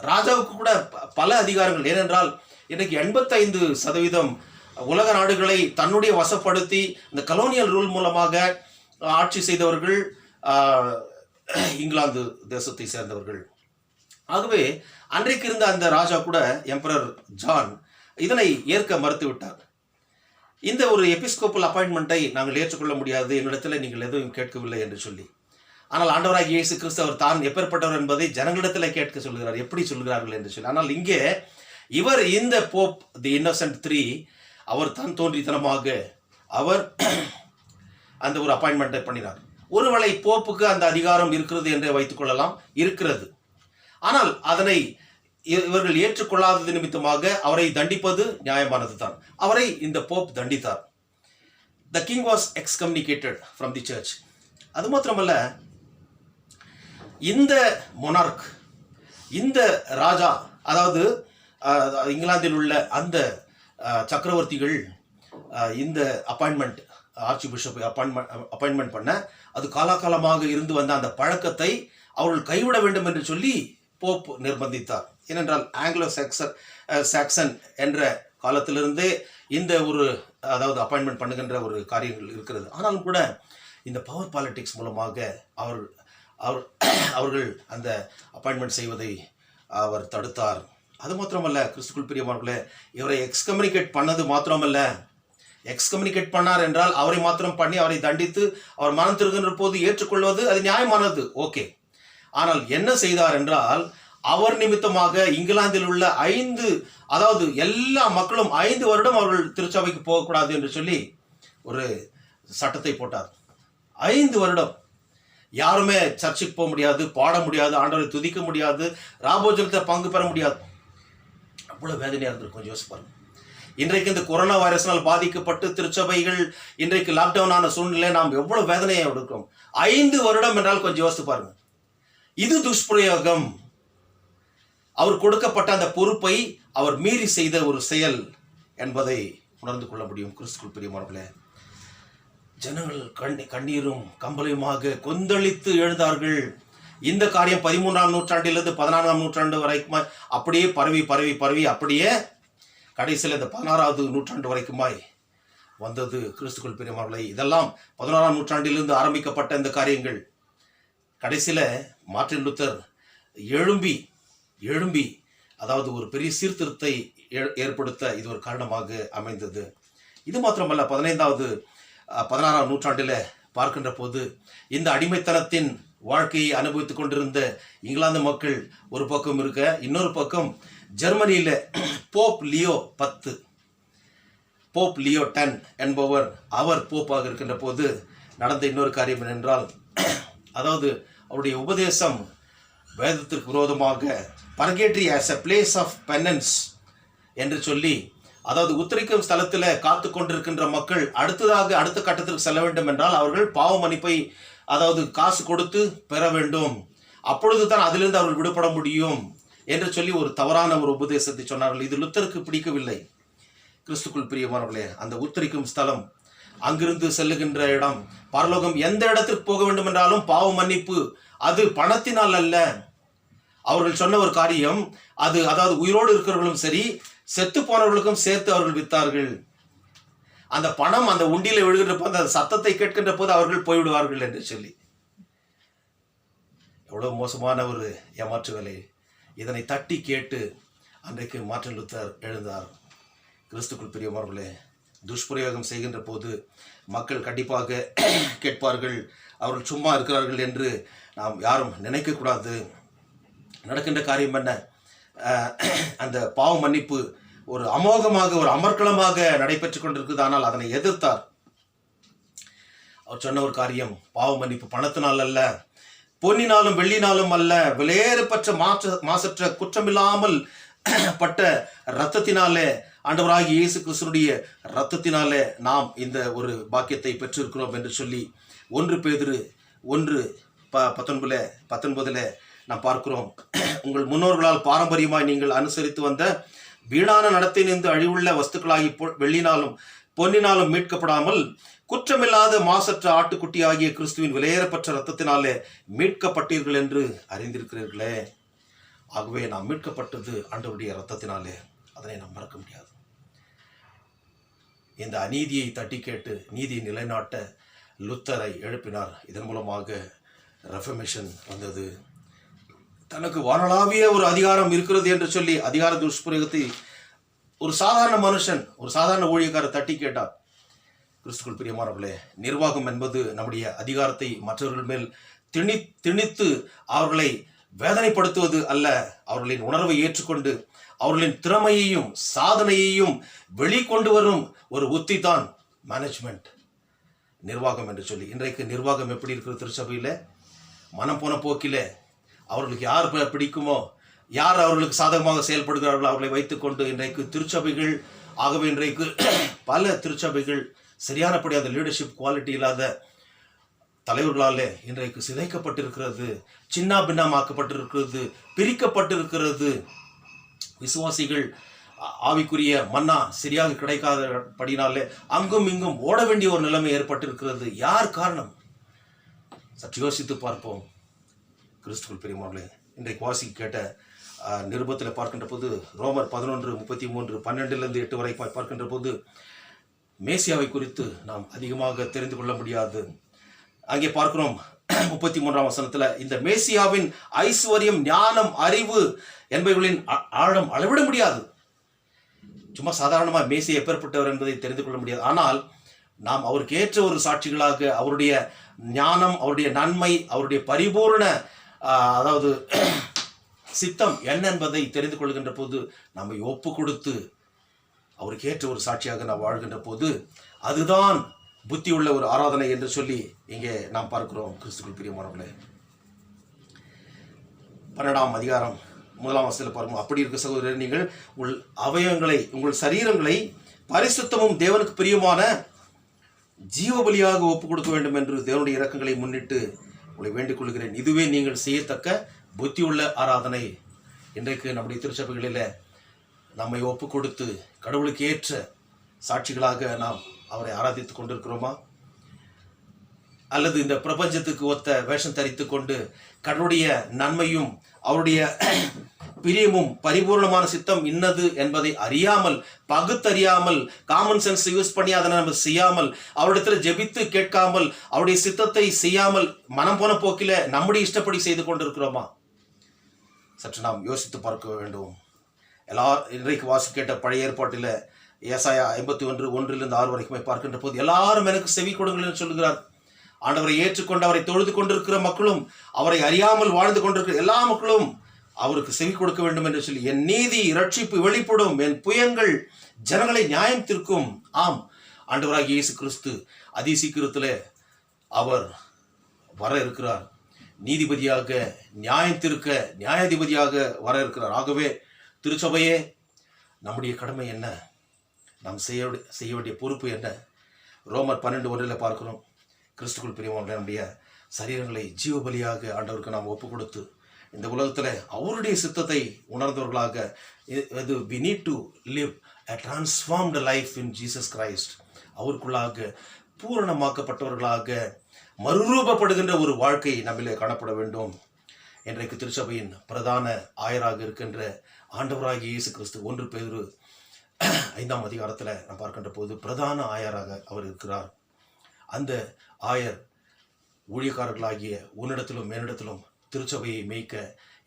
ராஜாவுக்கு கூட பல அதிகாரங்கள். ஏனென்றால் இன்றைக்கு 85% உலக நாடுகளை தன்னுடைய வசப்படுத்தி இந்த கலோனியல் ரூல் மூலமாக ஆட்சி செய்தவர்கள் இங்கிலாந்து தேசத்தை சேர்ந்தவர்கள். ஆகவே அன்றைக்கு இருந்த அந்த ராஜா கூட, எம்பரர் ஜான், இதனை ஏற்க மறுத்துவிட்டார். இந்த ஒரு எபிஸ்கோப்பல் அப்பாயின்மெண்ட்டை நாங்கள் ஏற்றுக்கொள்ள முடியாது, எங்களிடத்தில் நீங்கள் எதுவும் கேட்கவில்லை என்று சொல்லி. ஆனால் ஆண்டவராகிய இயேசு கிறிஸ்து அவர் தான் எப்பேற்பட்டவர் என்பதை ஜனங்களிடத்தில் கேட்க சொல்கிறார். எப்படி சொல்கிறார்கள் என்று சொல்லி. ஆனால் இங்கே இவர், இந்த போப் தி இன்னோசென்ட் III, அவர் தான் தோன்றித்தனமாக அவர் அந்த ஒரு அப்பாயின்மெண்ட்டை பண்ணினார். ஒருவேளை போப்புக்கு அந்த அதிகாரம் இருக்கிறது என்று வைத்துக் கொள்ளலாம், இருக்கிறது. ஆனால் அதனை இவர்கள் ஏற்றுக்கொள்ளாதது நிமித்தமாக அவரை தண்டிப்பது நியாயமானது தான். அவரை இந்த போப் தண்டித்தார். The king was excommunicated from the church. அது மாத்திரமல்ல, இந்த மொனார்க், இந்த ராஜா, அதாவது இங்கிலாந்தில் உள்ள அந்த சக்கரவர்த்திகள் இந்த அப்பாயின்மெண்ட், ஆர்ச்சி பிஷப்பை அப்பாயின்மெண்ட் பண்ண, அது காலாகாலமாக இருந்து வந்த அந்த பழக்கத்தை அவர்கள் கைவிட வேண்டும் என்று சொல்லி போப் நிர்பந்தித்தார். ஏனென்றால் ஆங்கிலோ சாக்சன் என்ற காலத்திலிருந்தே இந்த ஒரு அப்பாயின்மெண்ட் பண்ணுகின்ற ஒரு காரியங்கள் இருக்கிறது. ஆனாலும் கூட இந்த பவர் பாலிட்டிக்ஸ் மூலமாக அவர்கள் அந்த அப்பாயின்மெண்ட் செய்வதை அவர் தடுத்தார். அது மாத்திரமல்ல, கிறிஸ்துக்குள் பிரியமானவர்களே, இவரை எக்ஸ்கம்யூனிகேட் பண்ணது மாத்திரமல்ல, எக்ஸ்கம்யூனிகேட் பண்ணார் என்றால் அவரை மாத்திரம் பண்ணி அவரை தண்டித்து அவர் மனம் திருகின்ற போது ஏற்றுக்கொள்வது அது நியாயமானது, ஓகே. ஆனால் என்ன செய்தார் என்றால், அவர் நிமித்தமாக இங்கிலாந்தில் உள்ள 5, எல்லா மக்களும் 5 வருடம் அவர்கள் திருச்சபைக்கு போகக்கூடாது என்று சொல்லி ஒரு சட்டத்தை போட்டார். 5 வருடம். யாருமே சர்ச்சுக்கு போக முடியாது, பாட முடியாது, ஆண்டவரை துதிக்க முடியாது, ராபோஜனத்தை பங்கு பெற முடியாது. அவ்வளோ வேதனையாக இருந்திருக்கும். கொஞ்சம் யோசிச்சு பாருங்க. இன்றைக்கு இந்த கொரோனா வைரஸ்னால் பாதிக்கப்பட்டு திருச்சபைகள் இன்றைக்கு லாக்டவுன் ஆன சூழ்நிலை நாம் எவ்வளோ வேதனையை எடுக்கிறோம். 5 வருடம் என்றால் கொஞ்சம் யோசித்து பாருங்க. இது துஷ்பிரயோகம். அவர் கொடுக்கப்பட்ட அந்த பொறுப்பை அவர் மீறி செய்த ஒரு செயல் என்பதை உணர்ந்து கொள்ள முடியும். கிறிஸ்துவுக்குள் பிரியமானவர்களே, ஜனங்கள் கண்ணீரும் கம்பளையுமாக கொந்தளித்து எழுந்தார்கள். இந்த காரியம் 13ஆம் நூற்றாண்டிலிருந்து 14ஆம் நூற்றாண்டு வரைக்கும் அப்படியே பரவி அப்படியே கடைசியில் இந்த 16வது நூற்றாண்டு வரைக்குமாய் வந்தது. கிறிஸ்துவுக்குள் பிரியமானவர்களே, இதெல்லாம் 11ஆம் நூற்றாண்டிலிருந்து ஆரம்பிக்கப்பட்ட இந்த காரியங்கள் கடைசியில் மார்ட்டின் லூத்தர் எழும்பி அதாவது ஒரு பெரிய சீர்திருத்தத்தை ஏற்படுத்த இது ஒரு காரணமாக அமைந்தது. இது மாத்திரமல்ல, 16ஆம் நூற்றாண்டில் பார்க்கின்ற போது இந்த அடிமைத்தனத்தின் வாழ்க்கையை அனுபவித்துக் கொண்டிருந்த இங்கிலாந்து மக்கள் ஒரு பக்கம் இருக்க, இன்னொரு பக்கம் ஜெர்மனியில் போப் லியோ 10 என்பவர் அவர் போப்பாக இருக்கின்ற போது நடந்த இன்னொரு காரியம் என்னென்றால், அதாவது அவருடைய உபதேசம் வேதத்திற்கு விரோதமாக purgatory as a place of penance என்று சொல்லி, அதாவது உத்தரிக்கும் ஸ்தலத்தில் காத்து கொண்டிருக்கின்ற மக்கள் அடுத்த கட்டத்திற்கு செல்ல வேண்டும் என்றால் அவர்கள் பாவ மன்னிப்பை, அதாவது காசு கொடுத்து பெற வேண்டும், அப்பொழுது தான் அதிலிருந்து அவர்கள் விடுபட முடியும் என்று சொல்லி ஒரு தவறான ஒரு உபதேசத்தை சொன்னார்கள். இது லுத்தருக்கு பிடிக்கவில்லை. கிறிஸ்துக்குள் பிரியமானவர்களே, அந்த உத்தரிக்கும் ஸ்தலம், அங்கிருந்து செல்லுகின்ற இடம், பரலோகம், எந்த இடத்திற்கு போக வேண்டும் என்றாலும் பாவ மன்னிப்பு அது பணத்தினால் அல்ல. அவர்கள் சொன்ன ஒரு காரியம் அது, அதாவது உயிரோடு இருக்கிறவர்களும் சரி செத்து போனவர்களுக்கும் சேர்த்து அவர்கள் வித்தார்கள். அந்த பணம் அந்த உண்டியில விழுகின்ற போது, அந்த சத்தத்தை கேட்கின்ற போது அவர்கள் போய்விடுவார்கள் என்று சொல்லி. எவ்வளவு மோசமான ஒரு ஏமாற்று வேலை. இதனை தட்டி கேட்டு அன்றைக்கு மார்ட்டின் லூத்தர் எழுந்தார். கிறிஸ்துக்குள் பிரியமானவர்களே, துஷ்பிரயோகம் செய்கின்ற போது மக்கள் கண்டிப்பாக கேட்பார்கள். அவர்கள் சும்மா இருக்கிறார்கள் என்று நாம் யாரும் நினைக்கக்கூடாது. நடக்கின்ற காரியம் என்ன? அந்த பாவ மன்னிப்பு ஒரு அமோகமாக, ஒரு அமர்க்களமாக நடைபெற்று கொண்டிருக்குது. ஆனால் அதனை எதிர்த்தார். அவர் சொன்ன ஒரு காரியம், பாவ மன்னிப்பு பணத்தினால் அல்ல, பொன்னினாலும் வெள்ளினாலும் அல்ல, விலையேறப்பட்ட மாசற்ற குற்றமில்லாமல் பட்ட இரத்தத்தினாலே, ஆண்டவராகிய இயேசு கிறிஸ்துவினுடைய இரத்தத்தினாலே நாம் இந்த ஒரு பாக்கியத்தை பெற்றிருக்கிறோம் என்று சொல்லி 1 பேதுரு 1:19 நாம் பார்க்கிறோம். உங்கள் முன்னோர்களால் பாரம்பரியமாய் நீங்கள் அனுசரித்து வந்த வீணான நடத்தையிலிருந்து அழிவுள்ள வஸ்துக்களாகி வெள்ளினாலும் பொன்னினாலும் மீட்கப்படாமல் குற்றமில்லாத மாசற்ற ஆட்டுக்குட்டி ஆகிய கிறிஸ்துவின் விலையேறப்பட்ட இரத்தத்தினாலே மீட்கப்பட்டீர்கள் என்று அறிந்திருக்கிறீர்களே. ஆகவே நாம் மீட்கப்பட்டது ஆண்டவருடைய இரத்தத்தினாலே. அதனை நாம் மறக்க முடியாது. இந்த அநீதியை தட்டி கேட்டு நீதியை நிலைநாட்ட லுத்தரை எழுப்பினார். இதன் மூலமாக ரெஃபர்மேஷன் வந்தது. தனக்கு வானளாவிய ஒரு அதிகாரம் இருக்கிறது என்று சொல்லி அதிகார துஷ்பிரயோகத்தை ஒரு சாதாரண மனுஷன், ஒரு சாதாரண ஊழியக்காரர் தட்டி கேட்டார். கிறிஸ்துக்குள் பிரியமானவர்களே, நிர்வாகம் என்பது நம்முடைய அதிகாரத்தை மற்றவர்கள் மேல் திணித்து அவர்களை வேதனைப்படுத்துவது அல்ல. அவர்களின் உணர்வை ஏற்றுக்கொண்டு அவர்களின் திறமையையும் சாதனையையும் வெளிக்கொண்டு வரும் ஒரு உத்தி தான் மேனேஜ்மெண்ட், நிர்வாகம் என்று சொல்லி. இன்றைக்கு நிர்வாகம் எப்படி இருக்கிற திருச்சபையில்? மனம் போன போக்கிலே அவர்களுக்கு யார் பிடிக்குமோ, யார் அவர்களுக்கு சாதகமாக செயல்படுகிறார்களோ அவர்களை வைத்துக்கொண்டு இன்றைக்கு திருச்சபைகள், ஆகவே இன்றைக்கு பல திருச்சபைகள் சரியானபடி அந்த லீடர்ஷிப் குவாலிட்டி இல்லாத தலைவர்களாலே இன்றைக்கு சிதைக்கப்பட்டிருக்கிறது, சின்ன பின்னமாக்கப்பட்டிருக்கிறது, பிரிக்கப்பட்டிருக்கிறது. விசுவாசிகள் ஆவிக்குரிய மன்னா சரியாக கிடைக்காதபடினாலே அங்கும் இங்கும் ஓட வேண்டிய ஒரு நிலைமை ஏற்பட்டிருக்கிறது. யார் காரணம்? சற்று யோசித்து பார்ப்போம். கிறிஸ்துக்குள் பிரியமானவர்களே, இன்றைக்கு வாசிக்க கேட்ட நிருபத்தில் பார்க்கின்ற போது ரோமர் 11:33 12-8 வரை பார்க்கின்ற போது மேசியாவை குறித்து நாம் அதிகமாக தெரிந்து கொள்ள முடியாது. அங்கே பார்க்கிறோம் 33ஆம் வசனத்தில், இந்த மேசியாவின் ஐஸ்வர்யம், ஞானம், அறிவு என்பவர்களின் ஆழம் அளவிட முடியாது. சும்மா சாதாரணமாக மேசியா எப்பேற்பட்டவர் என்பதை தெரிந்து கொள்ள முடியாது. ஆனால் நாம் அவருக்கு ஏற்ற ஒரு சாட்சிகளாக அவருடைய ஞானம், அவருடைய நன்மை, அவருடைய பரிபூர்ண அதாவது சித்தம் என்ன என்பதை தெரிந்து கொள்கின்ற போது நம்மை ஒப்பு கொடுத்து அவருக்கு ஏற்ற ஒரு சாட்சியாக நாம் வாழ்கின்ற போது அதுதான் புத்தி உள்ள ஒரு ஆராதனை என்று சொல்லி இங்கே நாம் பார்க்கிறோம். கிறிஸ்துக்குள் பிரியமானவர்களே, 12ஆம் அதிகாரம் 1ஆம் வசனத்தில் பாருங்க. அப்படி இருக்க சகோதரர், நீங்கள் உங்கள் அவயவங்களை, உங்கள் சரீரங்களை பரிசுத்தமும் தேவனுக்கு பிரியமான ஜீவ பலியாக ஒப்புக் கொடுக்க வேண்டும் என்று தேவனுடைய இரக்கங்களை முன்னிட்டு உங்களை வேண்டிக் கொள்கிறேன். இதுவே நீங்கள் செய்யத்தக்க புத்தி உள்ள ஆராதனை. இன்றைக்கு நம்முடைய திருச்சபைகளில் நம்மை ஒப்பு கொடுத்து கடவுளுக்கு ஏற்ற சாட்சிகளாக நாம் அவரை ஆராதித்து கொண்டிருக்கிறோமா? அல்லது இந்த பிரபஞ்சத்துக்கு ஒத்த வேஷம் தரித்து கொண்டு கடவுளுடைய நன்மையும் அவருடைய பிரியமும் பரிபூர்ணமான சித்தம் இன்னது என்பதை அறியாமல், பகுத்தறியாமல், காமன் சென்ஸ் யூஸ் பண்ணி அதை நம்ம செய்யாமல், அவரிடத்துல ஜெபித்து கேட்காமல், அவருடைய சித்தத்தை செய்யாமல் மனம் போன போக்கில நம்முடைய இஷ்டப்படி செய்து கொண்டிருக்கிறோமா? சற்று நாம் யோசித்து பார்க்க வேண்டும். இன்றைக்கு வாசி கேட்ட பழைய ஏற்பாட்டில் ஏசாயா 51:1-6 வரைக்குமே பார்க்கின்ற போது எல்லாரும் எனக்கு செவி கொடுங்கள் என்று சொல்லுகிறார். ஆண்டவரை ஏற்றுக்கொண்டு அவரை தொழுது கொண்டிருக்கிற மக்களும், அவரை அறியாமல் வாழ்ந்து கொண்டிருக்கிற எல்லா மக்களும் அவருக்கு செவி கொடுக்க வேண்டும் என்று சொல்லி, என் நீதி இரட்சிப்பு வெளிப்படும், என் புயங்கள் ஜனங்களை நியாயம் தீர்க்கும். ஆம், ஆண்டவராகிய இயேசு கிறிஸ்து அதிசீக்கிரத்தில் அவர் வர இருக்கிறார். நீதிபதியாக, நியாயம் தீர்க்க நியாயாதிபதியாக வர இருக்கிறார். ஆகவே திருச்சபையே, நம்முடைய கடமை என்ன? நாம் செய்ய வேண்டிய பொறுப்பு என்ன? ரோமர் 12:1 பார்க்கிறோம். கிறிஸ்துக்குள் பிரியமானவர்களே, நம்முடைய சரீரங்களை ஜீவ பலியாக ஆண்டவருக்கு நாம் ஒப்பு கொடுத்து இந்த உலகத்தில் அவருடைய சித்தத்தை உணர்ந்தவர்களாக, we need to live a transformed life in Jesus Christ. அவருக்குள்ளாக பூரணமாக்கப்பட்டவர்களாக மறுரூபப்படுகின்ற ஒரு வாழ்க்கை நம்மிலே காணப்பட வேண்டும். இன்றைக்கு திருச்சபையின் பிரதான ஆயராக இருக்கின்ற ஆண்டவராகிய இயேசு கிறிஸ்து 1 பேதுரு 5ஆம் அதிகாரத்தில் நாம் பார்க்கின்ற போது பிரதான ஆயராக அவர் இருக்கிறார். அந்த ஆயர் ஊழியக்காரர்களாகிய உன்னிடத்திலும் என்னிடத்திலும் திருச்சபையை மேய்க்க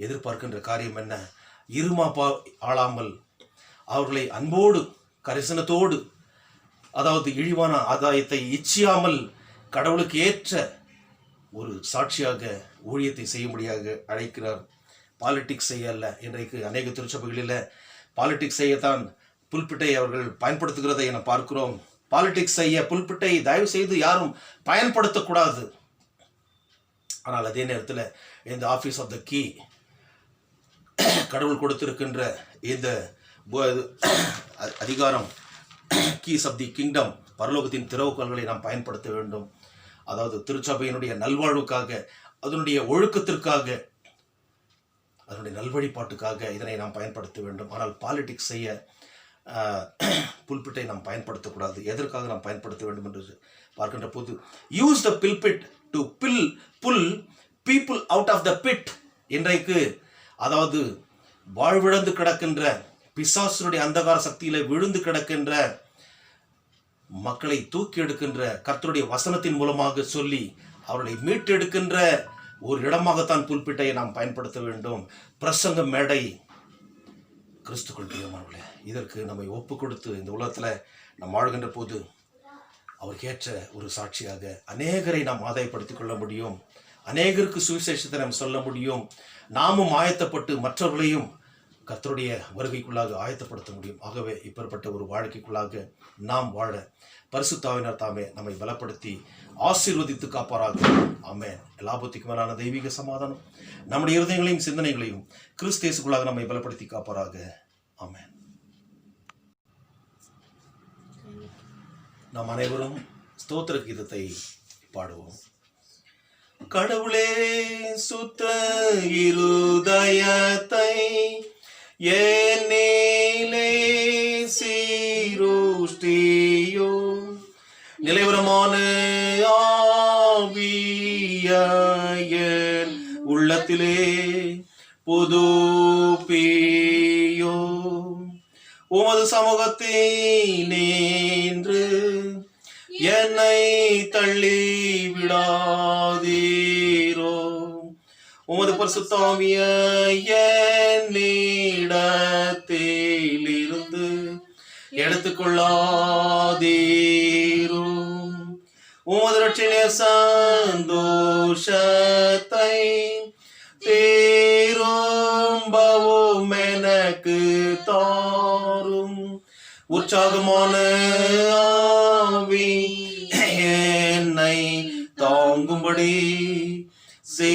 எதிர்பார்க்கின்ற காரியம் என்ன? இருமாப்பா ஆளாமல் அவர்களை அன்போடு கரிசனத்தோடு, அதாவது இழிவான ஆதாயத்தை இச்சியாமல் கடவுளுக்கு ஏற்ற ஒரு சாட்சியாக ஊழியத்தை செய்யும்படியாக அழைக்கிறார். பாலிட்டிக்ஸ் செய்ய அல்ல. இன்றைக்கு அநேக திருச்சபைகளில் பாலிட்டிக்ஸ் செய்யத்தான் புல்பிட்டை அவர்கள் பயன்படுத்துகிறதை என பார்க்கிறோம். பாலிட்டிக்ஸ் செய்ய புல்பிட்டை தயவு செய்து யாரும் பயன்படுத்தக்கூடாது. ஆனால் அதே நேரத்தில் இந்த ஆஃபீஸ் ஆஃப் த கீ, கடவுள் கொடுத்திருக்கின்ற இந்த அதிகாரம், கீஸ் ஆஃப் தி கிங்டம், பரலோகத்தின் திறவுகோல்களை நாம் பயன்படுத்த வேண்டும். அதாவது திருச்சபையினுடைய நல்வாழ்வுக்காக, அதனுடைய ஒழுக்கத்திற்காக, அதனுடைய நல்வழிபாட்டுக்காக இதனை நாம் பயன்படுத்த வேண்டும். ஆனால் பாலிடிக்ஸ் செய்ய புல்பிட்டை நாம் பயன்படுத்தக்கூடாது. எதற்காக நாம் பயன்படுத்த வேண்டும் என்று பார்க்கின்ற போது, use the pulpit to pull people out of the pit. இன்றைக்கு அதாவது வாழ்விழந்து கிடக்கின்ற, பிசாசுடைய அந்தகார சக்தியில விழுந்து கிடக்கின்ற மக்களை தூக்கி எடுக்கின்ற, கர்த்தருடைய வசனத்தின் மூலமாக சொல்லி அவர்களை மீட்டெடுக்கின்ற ஒரு இடமாகத்தான் புல்பிட்டை நாம் பயன்படுத்த வேண்டும். பிரசங்க மேடை. கிறிஸ்துக்குள் பிரியமானவர்களே, இதற்கு நம்மை ஒப்பு கொடுத்து இந்த உலகத்தில் நாம் வாழ்கின்ற போது அவருக்கு ஏற்ற ஒரு சாட்சியாக அநேகரை நாம் ஆதாயப்படுத்திக் கொள்ள முடியும். அநேகருக்கு சுவிசேஷத்தை நாம் சொல்ல முடியும். நாமும் ஆயத்தப்பட்டு மற்றவர்களையும் கர்த்தருடைய வருகைக்குள்ளாக ஆயத்தப்படுத்த முடியும். ஆகவே இப்பேற்பட்ட ஒரு வாழ்க்கைக்குள்ளாக நாம் வாழ பரிசுத்த ஆவியானவர் தாமே நம்மை பலப்படுத்தி ஆசீர்வதித்து காப்பாராக. ஆமென். எல்லாபத்துக்கும் மேலான தெய்வீக சமாதானம் நம்முடைய இருதயங்களையும் சிந்தனைகளையும் கிறிஸ்து இயேசுக்குள்ளாக நம்மை பலப்படுத்தி காப்பாராக. ஆமென். நாம் அனைவரும் ஸ்தோத்திர கீதத்தை பாடுவோம். கடவுளே சுத்த இருதயத்தை என்னிலே சீருஷ்டியோ, நிலைவரமான ஆவியன் உள்ளத்திலே புதுப்பியோ, உமது சமூகத்தினின்று என்னை தள்ளி விடாதீரோ, உமது பரிசுத்த ஆவியை என்னிடத்திலிருந்து எடுத்துக்கொள்ளாதீரோ, உமது ரட்சணிய சந்தோஷத்தை திரும்பவும் எனக்கு தாரும், உற்சாகமான ஆவி என்னை தாங்கும்படி செய்யும்.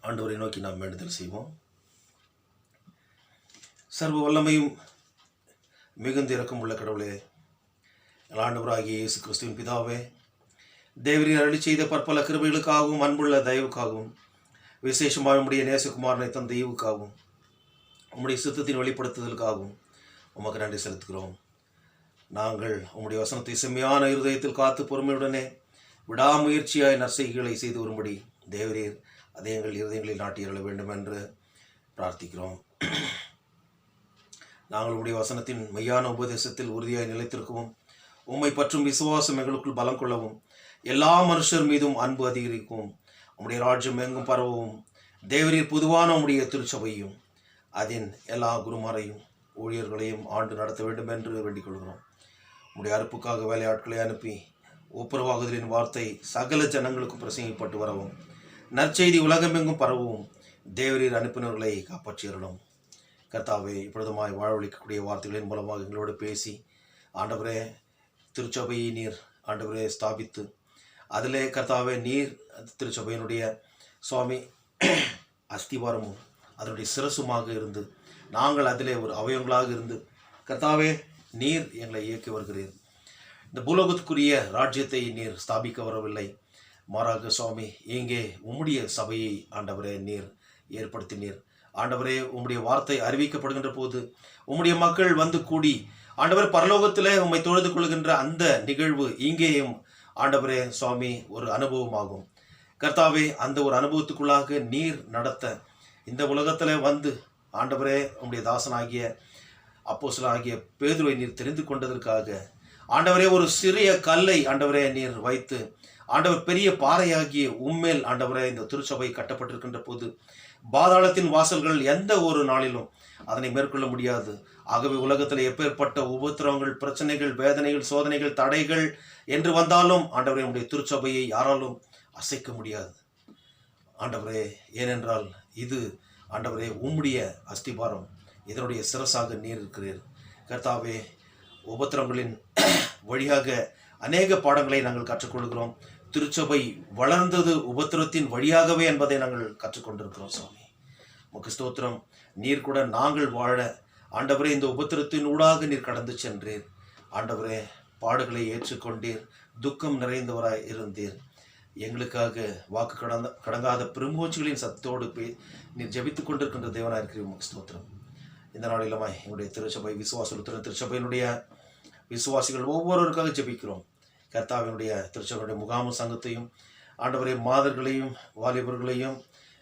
ஆண்டவரை நோக்கி நாம் வேண்டுதல் செய்வோம். சர்வ வல்லமையும் மிகுந்த இரக்கமுள்ள கடவுளே, ஆண்டவராகிய இயேசு கிறிஸ்துவின் பிதாவே, தேவரீர் அருளி செய்த பற்பல கிருபைகளுக்காகவும் அன்புள்ள தயவுக்காகவும் விசேஷமாக உம்முடைய நேசகுமாரனை தந்த ஈவுக்காகவும் உம்முடைய சித்தத்தின் வெளிப்படுத்துதலுக்காகவும் உமக்கு நன்றி செலுத்துகிறோம். நாங்கள் உம்முடைய வசனத்தை செம்மையான இருதயத்தில் காத்து பொறுமையுடனே விடாமுயற்சியாய் நற்செய்கைகளை செய்து வரும்படி தேவரீர் அதை எங்கள் இருதயங்களில் நாட்டியருள வேண்டும் என்று பிரார்த்திக்கிறோம். நாங்கள் உம்முடைய வசனத்தின் மெய்யான உபதேசத்தில் உறுதியாய் நிலைத்திருக்கவும், உம்மை பற்றும் விசுவாசம் எங்களுக்குள் பலம் கொள்ளவும், எல்லா மனுஷர் மீதும் அன்பு அதிகரிக்கவும், உம்முடைய ராஜ்யம் எங்கும் பரவவும், தேவரீர் பொதுவான உம்முடைய திருச்சபையும் அதன் எல்லா குருமாரையும் ஊழியர்களையும் ஆண்டு நடத்த வேண்டும் என்று வேண்டிக் கொள்கிறோம். உம்முடைய அறுப்புக்காக வேலையாட்களை அனுப்பி ஒப்புரவாகுதலின் வார்த்தை சகல ஜனங்களுக்கும் பிரசங்கிப்பட்டு வரவும், நற்செய்தி உலகமெங்கும் பரவவும் தேவரீர் அனுப்பினர்களை காப்பாற்றியறலும். கர்த்தாவே, இப்பொழுதுமாய் வாழ்வழிக்கக்கூடிய வார்த்தைகளின் மூலமாக எங்களோடு பேசி ஆண்டவரே திருச்சபையை நீர் ஆண்டவரே ஸ்தாபித்து அதிலே கர்த்தாவே நீர் திருச்சபையினுடைய சுவாமி அஸ்திவாரமும் அதனுடைய சிரசுமாக இருந்து நாங்கள் அதிலே ஒரு அவயவங்களாக இருந்து கர்த்தாவே நீர் எங்களை இயக்கி வருகிறீர். இந்த பூலோகத்துக்குரிய ராஜ்யத்தை நீர் ஸ்தாபிக்க வரவில்லை, மாறாக சுவாமி இங்கே உம்முடைய சபையை ஆண்டவரே நீர் ஏற்படுத்தினீர். ஆண்டவரே, உம்முடைய வார்த்தை அறிவிக்கப்படுகின்ற போது உம்முடைய மக்கள் வந்து கூடி ஆண்டவரே பரலோகத்திலே உம்மை தொழுது கொள்கின்ற அந்த நிகழ்வு இங்கேயும் ஆண்டவரே சுவாமி ஒரு அனுபவமாகும். கர்த்தாவே, அந்த ஒரு அனுபவத்துக்குள்ளாக நீர் நடத்த இந்த உலகத்தில் வந்து ஆண்டவரே உம்முடைய தாசனாகிய அப்போஸ்தலனாகிய பேதுருவை நீர் தெரிந்து கொண்டதற்காக ஆண்டவரே ஒரு சிறிய கல்லை ஆண்டவரே நீர் வைத்து ஆண்டவர் பெரிய பாறையாகிய உம்மேல் ஆண்டவரே இந்த திருச்சபை கட்டப்பட்டிருக்கின்ற போது பாதாளத்தின் வாசல்கள் எந்த ஒரு நாளிலும் அதனை மேற்கொள்ள முடியாது. ஆகவே உலகத்தில் எப்பேற்பட்ட உபத்திரவங்கள், பிரச்சனைகள், வேதனைகள், சோதனைகள், தடைகள் என்று வந்தாலும் ஆண்டவரே உம்முடைய திருச்சபையை யாராலும் அசைக்க முடியாது ஆண்டவரே. ஏனென்றால் இது ஆண்டவரே உம்முடைய அஸ்திபாரம், இதனுடைய சிரசாக நீர் இருக்கிறீர். கர்த்தாவே, உபத்திரவங்களின் வழியாக அநேக பாடங்களை நாங்கள் கற்றுக்கொள்கிறோம். திருச்சபை வளர்ந்தது உபத்திரத்தின் வழியாகவே என்பதை நாங்கள் கற்றுக்கொண்டிருக்கிறோம். சுவாமி உமக்கு ஸ்தோத்திரம். நீர் கூட நாங்கள் வாழ ஆண்டவரே இந்த உபத்திரத்தின் ஊடாக நீர் கடந்து சென்றீர். ஆண்டவரே, பாடுகளை ஏற்றுக்கொண்டீர், துக்கம் நிறைந்தவராய் இருந்தீர். எங்களுக்காக வாக்கு கடங்காத பெருமூச்சுகளின் சத்தோடு நீர் ஜெபித்துக் கொண்டிருக்கின்ற தேவனாக இருக்கிற உமக்கு ஸ்தோத்திரம். இந்த நாளிலுமாய் எங்களுடைய திருச்சபை விசுவாசத்துடன் திருச்சபையினுடைய விசுவாசிகள் ஒவ்வொருவருக்காக ஜெபிக்கிறோம். கர்த்தாவினுடைய திருச்சபையுடைய முகாம சங்கத்தையும் ஆண்டவரே மாதர்களையும் வாலிபர்களையும்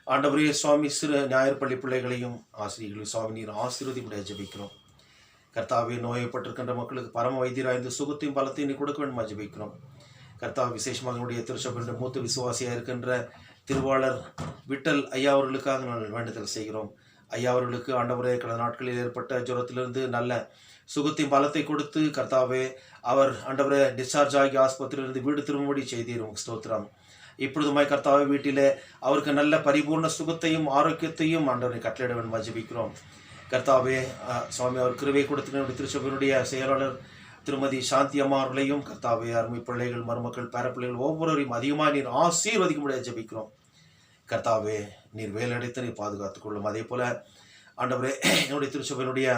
ஆண்டவரே சுவாமி சிறு ஞாயிறு பள்ளி பிள்ளைகளையும் ஆசிரியர்களையும் சுவாமி நீர் ஆசீர்வதிப்படியாக ஜெபிக்கிறோம். கர்த்தாவே, நோயப்பட்டிருக்கின்ற மக்களுக்கு பரம வைத்தியராய்ந்து சுகத்தையும் பலத்தையும் நீ கொடுக்க வேண்டுமா ஜெபிக்கிறோம். கர்த்தா, விசேஷமாக என்னுடைய திருச்சபையுடைய மூத்த விசுவாசியாக இருக்கின்ற திருவாளர் விட்டல் ஐயா அவர்களுக்காக நாங்கள் வேண்டுதல் செய்கிறோம். ஐயா அவர்களுக்கு ஆண்டவரே கடந்த நாட்களில் ஏற்பட்ட ஜுரத்திலிருந்து நல்ல சுகத்தையும் பலத்தை கொடுத்து கர்த்தாவே அவர் ஆண்டவரே டிஸ்சார்ஜ் ஆகி ஆஸ்பத்திரியிலிருந்து வீடு திரும்பும்படி செய்தீர். ஸ்தோத்திரம். இப்பொழுதுமாய் கர்த்தாவே வீட்டிலே அவருக்கு நல்ல பரிபூர்ண சுகத்தையும் ஆரோக்கியத்தையும் ஆண்டவரை கட்டளையிட வேண்டுமா ஜெபிக்கிறோம். கர்த்தாவே சுவாமி அவர் கிருபை கொடுத்து திருச்சபையினுடைய செயலாளர் திருமதி சாந்தி அம்மா அவர்களையும் கர்த்தாவே அருமை பிள்ளைகள், மருமக்கள், பேரப்பிள்ளைகள் ஒவ்வொருவரையும் அதிகமாக நீர் ஆசீர்வதிக்க முடியாது ஜெபிக்கிறோம். கர்த்தாவே, நீர் வேலையடைத்து நீர் பாதுகாத்துக் கொள்ளும். அதே போல ஆண்டவரே என்னுடைய திருச்சபையினுடைய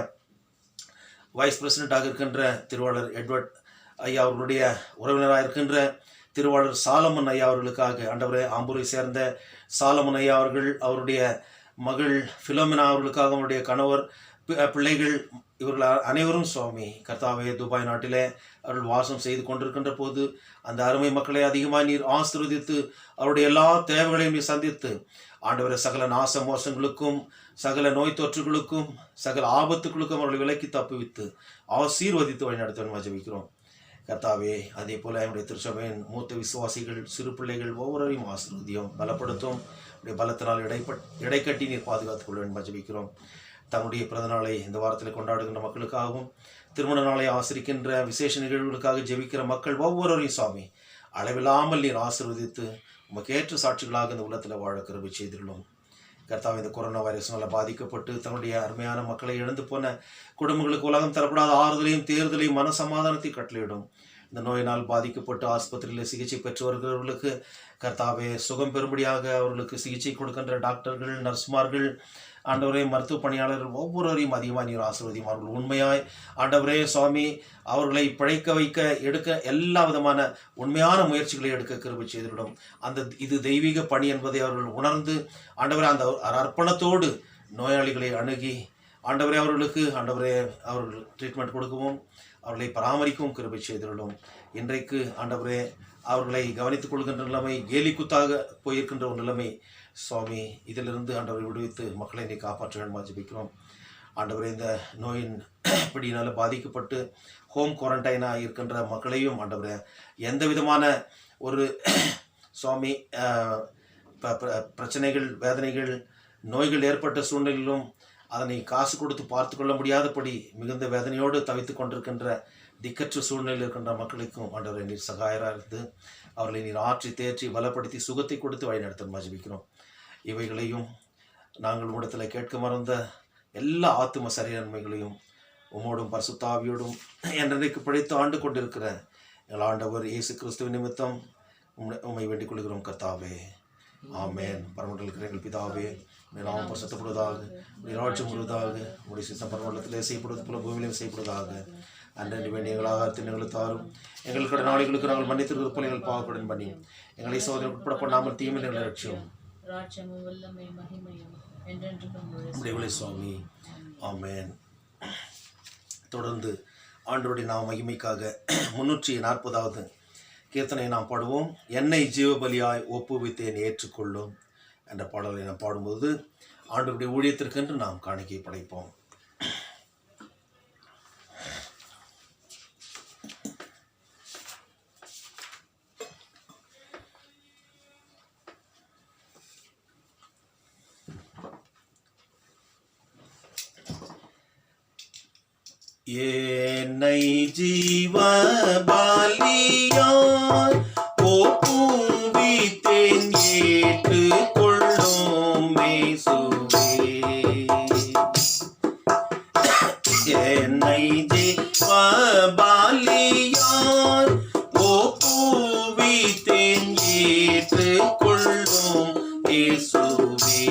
வைஸ் பிரசிடென்ட்டாக இருக்கின்ற திருவாளர் எட்வர்ட் ஐயா அவர்களுடைய உறவினராக இருக்கின்ற திருவாளர் சாலமன் ஐயா அவர்களுக்காக ஆண்டவரே ஆம்பூரை சேர்ந்த சாலமன் ஐயா அவர்கள், அவருடைய மகள் ஃபிலோமினா அவர்களுக்காக, அவருடைய கணவர், பிள்ளைகள் இவர்கள் அனைவரும் சுவாமி கர்த்தாவே துபாய் நாட்டிலே அவர்கள் வாசம் செய்து கொண்டிருக்கின்ற போது அந்த அருமை மக்களை அதிகமாக நீர் ஆசீர்வதித்து அவருடைய எல்லா தேவைகளையும் நீர் சந்தித்து ஆண்டவரை சகல நாச மோசங்களுக்கும் சகல நோய் தொற்றுகளுக்கும் சகல ஆபத்துகளுக்கும் அவர்களை விலக்கி தப்புவித்து ஆசீர்வதித்து வழிநடத்த ஜெபிக்கிறோம். கர்த்தாவே, அதே போல என்னுடைய திருச்சபையின் மூத்த விசுவாசிகள், சிறு பிள்ளைகள் ஒவ்வொருவரையும் ஆசீர்வதியும் பலப்படுத்தும். உடைய பலத்தினால் இடைக்கட்டி நீர் பாதுகாத்துக் கொள்ள வேண்டும் ஜெபிக்கிறோம். தன்னுடைய பிறந்த நாளை இந்த வாரத்தில் கொண்டாடுகின்ற மக்களுக்காகவும் திருமண நாளை ஆசிரிக்கின்ற விசேஷ நிகழ்வுகளுக்காக ஜெபிக்கிற மக்கள் ஒவ்வொருவரையும் சுவாமி அளவில்லாமல் நீர் ஆசீர்வதித்து உமக்கு ஏற்ற சாட்சிகளாக இந்த உள்ளத்தில் வாழ கிருபை செய்துள்ளோம். கர்த்தாவே, இந்த கொரோனா வைரஸ்னால பாதிக்கப்பட்டு தன்னுடைய அருமையான மக்களை இழந்து போன குடும்பங்களுக்கு உலகம் தரப்படாத ஆறுதலையும் தேர்தலையும் மனசமாதானத்தை கட்டளையிடும். இந்த நோயினால் பாதிக்கப்பட்டு ஆஸ்பத்திரியில் சிகிச்சை பெற்று வருகிறவர்களுக்கு கர்த்தாவே சுகம் பெறும்படியாக அவர்களுக்கு சிகிச்சை கொடுக்கின்ற டாக்டர்கள், நர்ஸ்மார்கள், ஆண்டவரே, மருத்துவ பணியாளர்கள் ஒவ்வொருவரையும் அதிகமாக நீர் ஆசீர்வதியும். அவர்கள் உண்மையாய் ஆண்டவரே சுவாமி அவர்களை பிழைக்க வைக்க எடுக்க எல்லா விதமான உண்மையான முயற்சிகளை எடுக்க கிருபை செய்திடும். இது தெய்வீக பணி என்பதை அவர்கள் உணர்ந்து ஆண்டவரே அந்த அர்ப்பணத்தோடு நோயாளிகளை அணுகி ஆண்டவரே அவர்கள் ட்ரீட்மெண்ட் கொடுக்கவும் அவர்களை பராமரிக்கவும் கிருபை செய்திடும். இன்றைக்கு ஆண்டவரே அவர்களை கவனித்துக் கொள்கின்ற நிலைமை, கேலிக்குத்தாக போயிருக்கின்ற ஒரு நிலைமை சுவாமி, இதிலிருந்து ஆண்டவரை விடுவித்து மக்களை நீ காப்பாற்ற வேண்டுமா ஜெபிக்கிறோம். ஆண்டவரே, இந்த நோயின் பிடியினால் பாதிக்கப்பட்டு ஹோம் குவாரண்டைனாக இருக்கின்ற மக்களையும் ஆண்டவரே எந்த விதமான ஒரு சுவாமி பிரச்சனைகள், வேதனைகள், நோய்கள் ஏற்பட்ட சூழ்நிலையிலும் அதனை காசு கொடுத்து பார்த்து கொள்ள முடியாதபடி மிகுந்த வேதனையோடு தவித்து கொண்டிருக்கின்ற திக்கற்ற சூழ்நிலையில் இருக்கின்ற மக்களுக்கும் ஆண்டவரை நீர் சகாயராக இருந்து அவர்களை நீர் ஆற்றி தேற்றி பலப்படுத்தி சுகத்தை கொடுத்து வழிநடத்த ஜெபிக்கிறோம். இவைகளையும் நாங்கள் உம்மிடத்தில் கேட்க மறந்த எல்லா ஆத்தும சரியன்மைகளையும் உம்மோடும் பரிசுத்தாவியோடும் என்றைக்கு பிழைத்து ஆண்டு கொண்டிருக்கிற எங்கள் ஆண்டவர் இயேசு கிறிஸ்துவின் நிமித்தம் உம்மை வேண்டிக் கொள்கிறோம் கர்த்தாவே. ஆமேன். பரமண்டல இருக்கிற எங்கள் பிதாவே, நாமம் பரிசுத்தப்படுவதாக, ராஜ்யம் வருவதாக, உடைய சித்தம் பரமண்டலத்திலே செய்யப்படுவது போல பூமியிலும் செய்யப்படுவதாக. அன்றன்று வேண்டிய எங்கள் ஆகாரத்தின் எங்களுக்கு தாரும். எங்கள் கடனாளிகளுக்கு நாங்கள் மன்னித்திருக்கிறது போல எங்கள் பாவப்படன் பண்ணி எங்களை சோதனை உட்பட பண்ணாமல் தீமையில் எங்களை ரட்சியும். சுவாமி. ஆமேன். தொடர்ந்து ஆண்டவருடைய நாம மகிமைக்காக 340வது கீர்த்தனை நாம் பாடுவோம். என்னை ஜீவபலியாய் ஒப்புவித்தேன் ஏற்றுக்கொள்ளும் என்ற பாடலை நாம் பாடும்போது ஆண்டவருடைய ஊழியத்திற்கென்று நாம் காணிக்கை படைப்போம். என்னை ஜீவபலியாய் ஒப்புவித்தேன் ஏற்றுக்கொள்ளும் இயேசுவே. என்னை ஜீவபலியாய் ஒப்புவித்தேன் ஏற்றுக்கொள்ளும் இயேசுவே.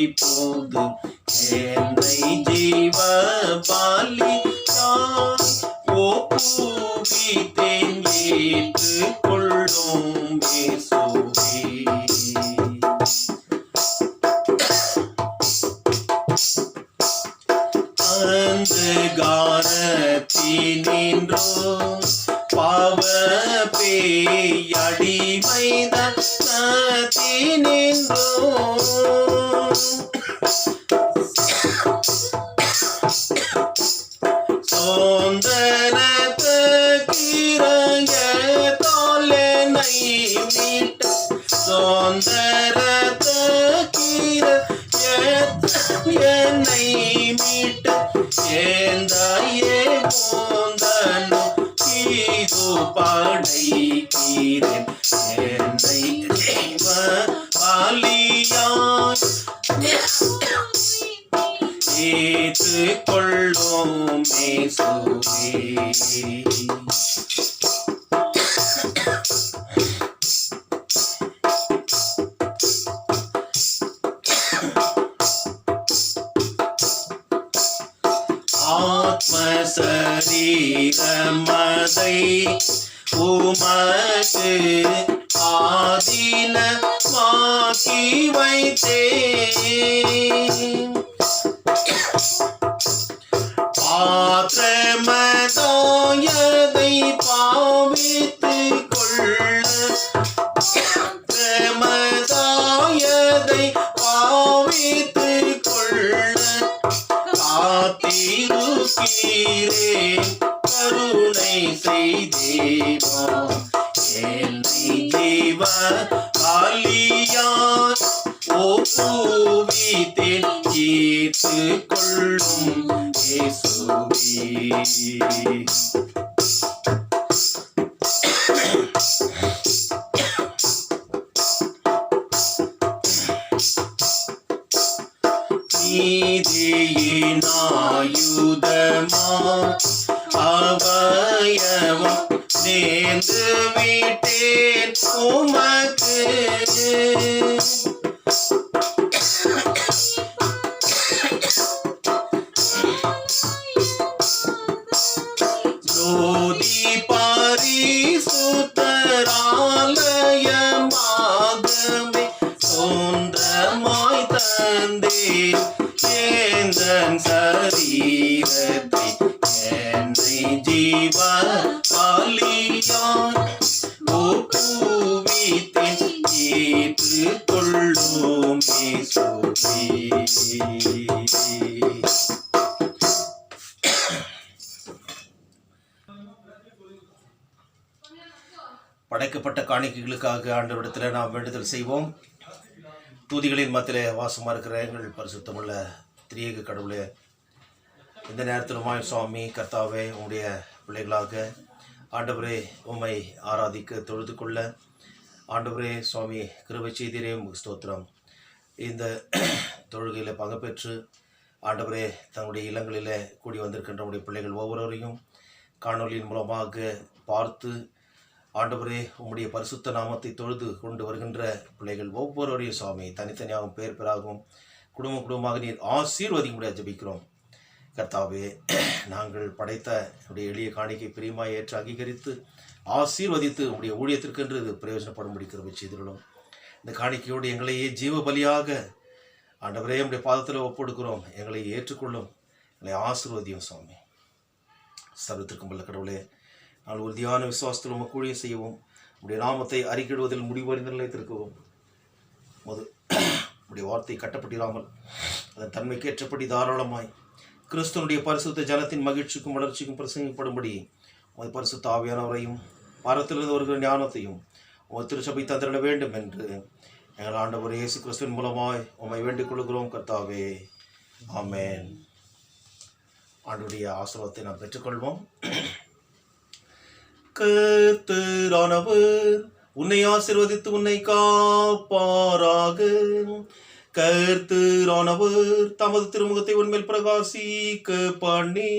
இப்போது என்னை ஜீவபலியாய் ஒப்புவித்தேன் ஏற்றுக்கொள்ளும் இயேசுவே. அந்தகாரத்தினின்றோம் பாவ பேயடிமைதத்தினின்றோம் சொந்தரத்தகிரயத்தாலெனை மீட்ட சொந்தரத்தகிரயனை மீட்ட ஏந்தாயே போந்தனோ இதோ படைக்கிறேன் என்னை ஜீவபலியாய் ஏற்றுக்கொள்ளும் இயேசுவே. ஆத்ம சரீரமதை உமக்கு ஆதீனமாக்கி வைத்தேன். பாத்திரமதாயதை பாவித்துக் கொள்ள பிரமதாயதை பாவித்துக் கொள்ள காத்திருக்கிறேன் கருணை செய்தே பலியாய் ஒப்புவித்தேன் ஏற்றுக்கொள்ளும் இயேசுவே. நீதியின் ஆயுதமா அவயவம் நேர்ந்து விட்டேன் உமக்கு. ஜோதி பரிசுத்தராலயமாகவே சொந்தமாய் தந்தேன் எந்தன் சரீரத்தை என்னை ஜீவ பலியாய் ஒப்புவித்தேன் ஏற்றுக்கொள்ளும் இயேசுவே. படைக்கப்பட்ட காணிக்கைகளுக்காக ஆண்டவரிடத்தில் நாம் வேண்டுதல் செய்வோம். தூதிகளின் மத்தியிலே வாசமாக இருக்கிற எங்கள் பரிசுத்தமுள்ள திரியேக கடவுளே, இந்த நேரத்திலுமாய் சுவாமி கர்த்தாவே உம்முடைய பிள்ளைகளாக ஆண்டவரே உம்மை ஆராதிக்க தொழுது கொள்ள ஆண்டவரே சுவாமி கிருபை செய்தீரே உமக்கு ஸ்தோத்திரம். இந்த தொழுகையில் பங்கு பெற்று ஆண்டவரே தங்களுடைய இல்லங்களில் கூடி வந்திருக்கின்ற நம்முடைய பிள்ளைகள் ஒவ்வொருவரையும் காணொலியின் மூலமாக பார்த்து ஆண்டவரே உம்முடைய பரிசுத்த நாமத்தை தொழுது கொண்டு வருகின்ற பிள்ளைகள் ஒவ்வொருவரையும் சுவாமி தனித்தனியாகவும் பேர் பேராகவும் குடும்பமாக நீர் ஆசீர்வதிக்க முடியாது ஜெபிக்கிறோம். கர்த்தாவே, நாங்கள் படைத்த உடைய எளிய காணிக்கை பிரியமாய் ஏற்று அங்கீகரித்து ஆசீர்வதித்து உடைய ஊழியத்திற்கென்று இது பிரயோஜனப்படும்படி கிருபை செய்திருக்கிறோம். இந்த காணிக்கையோடு எங்களையே ஜீவ பலியாக ஆண்டவரே உடைய பாதத்தில் ஒப்படுக்கிறோம். எங்களை ஏற்றுக்கொள்ளும், எங்களை ஆசீர்வதியும் சுவாமி. சர்வத்திற்கும் வல்ல கடவுளே, நாங்கள் உறுதியான விசுவாசத்தில் உமக்கு ஊழியம் செய்யவும் உடைய நாமத்தை அறிக்கையிடுவதில் முடிவறிந்த நிலைத்திருக்கவும் உடைய வார்த்தை கட்டப்பட்டிராமல் அதன் தன்மைக்கு ஏற்றபடி தாராளமாய் கிறிஸ்துவனுடைய பரிசுத்த ஜனத்தின் மகிழ்ச்சிக்கும் வளர்ச்சிக்கும் பிரசங்கிப்படும்படி உமது பரிசுத்த ஆவியானவரையும் பாரத்திலிருந்து வருகிற ஞானத்தையும் உமது திருச்சபை தந்திட வேண்டும் என்று எங்கள் ஆண்டவர் இயேசு கிறிஸ்துவின் மூலமாய் உம்மை வேண்டிக் கொள்கிறோம் கர்த்தாவே. ஆமென். ஆண்டவருடைய ஆசீர்வாதத்தை நாம் பெற்றுக்கொள்வோம். கர்த்தரானவர் உன்னை ஆசீர்வதித்து உன்னை காப்பாராக. கர்த்தரானவர் தமது திருமுகத்தை உன்மேல் பிரகாசிக்க பண்ணி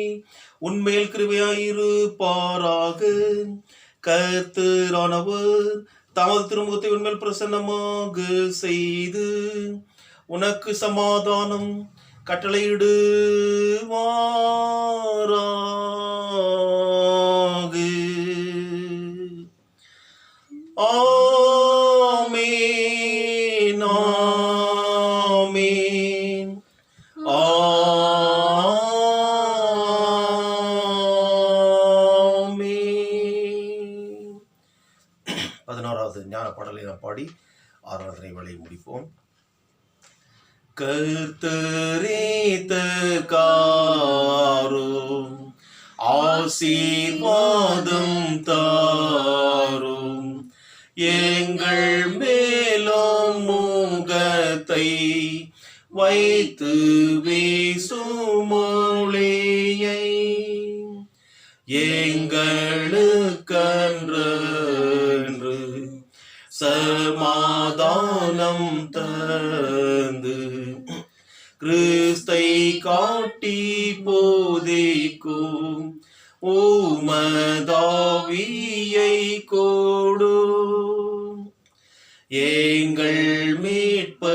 உன்மேல் கிருபையாயிருப்பாராக. கர்த்தரானவர் தமது திருமுகத்தை உன்மேல் பிரசன்னமாக செய்து உனக்கு சமாதானம் கட்டளையிடுவாராக. ஆமென், ஆமென், ஆமென். 11வது ஞான பாடலை நாம் பாடி ஆராதனை வேளையை முடிப்போம். கர்த்தரேதக்காரும் ஆசீர்வாதம் தாரும் எங்கள் மேலும் முகத்தை வைத்து வீசும் ஒளியை எங்களுக்கன்று சமாதானம் தந்து கிறிஸ்தை காட்டி போதிக்கும் உமதாவியை கொடு. எங்கள் மீட்பரான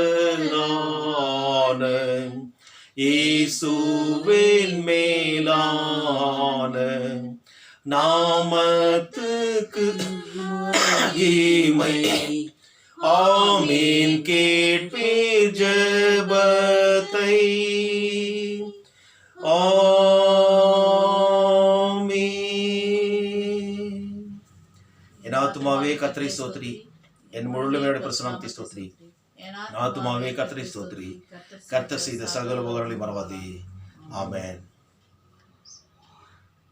இயேசுவின் மேலான நாமத்துக்கு மகிமை. ஆமீன். கேட்பீர் ஜெபத்தை. ஆமீன். என் ஆத்துமாவே கர்த்தரை ஸ்தோத்திரி, என் முழுமையோட பிரசனத்தை ஸ்தோத்திரி. என் ஆத்துமாவே கர்த்தரை ஸ்தோத்திரி, கர்த்தர் செய்த சகல உபகாரங்களை மறவாதே. ஆமென்.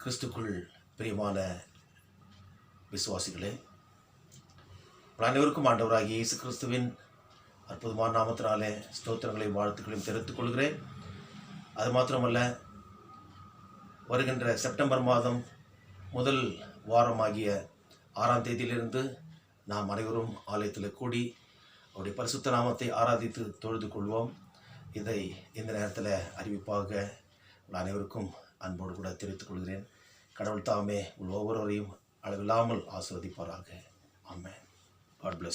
கிறிஸ்துக்குள் பிரியமான விசுவாசிகளே, உங்கள் அனைவருக்கும் ஆண்டவராகிய இயேசு கிறிஸ்துவின் அற்புதமான நாமத்தினாலே ஸ்தோத்திரங்களையும் வாழ்த்துக்களையும் தெரிவித்துக் கொள்கிறேன். அது மாத்திரமல்ல, வருகின்ற செப்டம்பர் மாதம் முதல் வாரமாகிய 6ஆம் தேதியிலிருந்து நாம் அனைவரும் ஆலயத்தில் கூடி அவருடைய பரிசுத்த நாமத்தை ஆராதித்து தொழுது கொள்வோம். இதை இந்த நேரத்தில் அறிவிப்பாக உங்கள் அனைவருக்கும் அன்போடு கூட தெரிவித்துக் கொள்கிறேன். கடவுள் தாமே உங்கள் ஒவ்வொருவரையும் அளவில்லாமல் ஆசீர்வதிப்பாராக. ஆமென். God bless you.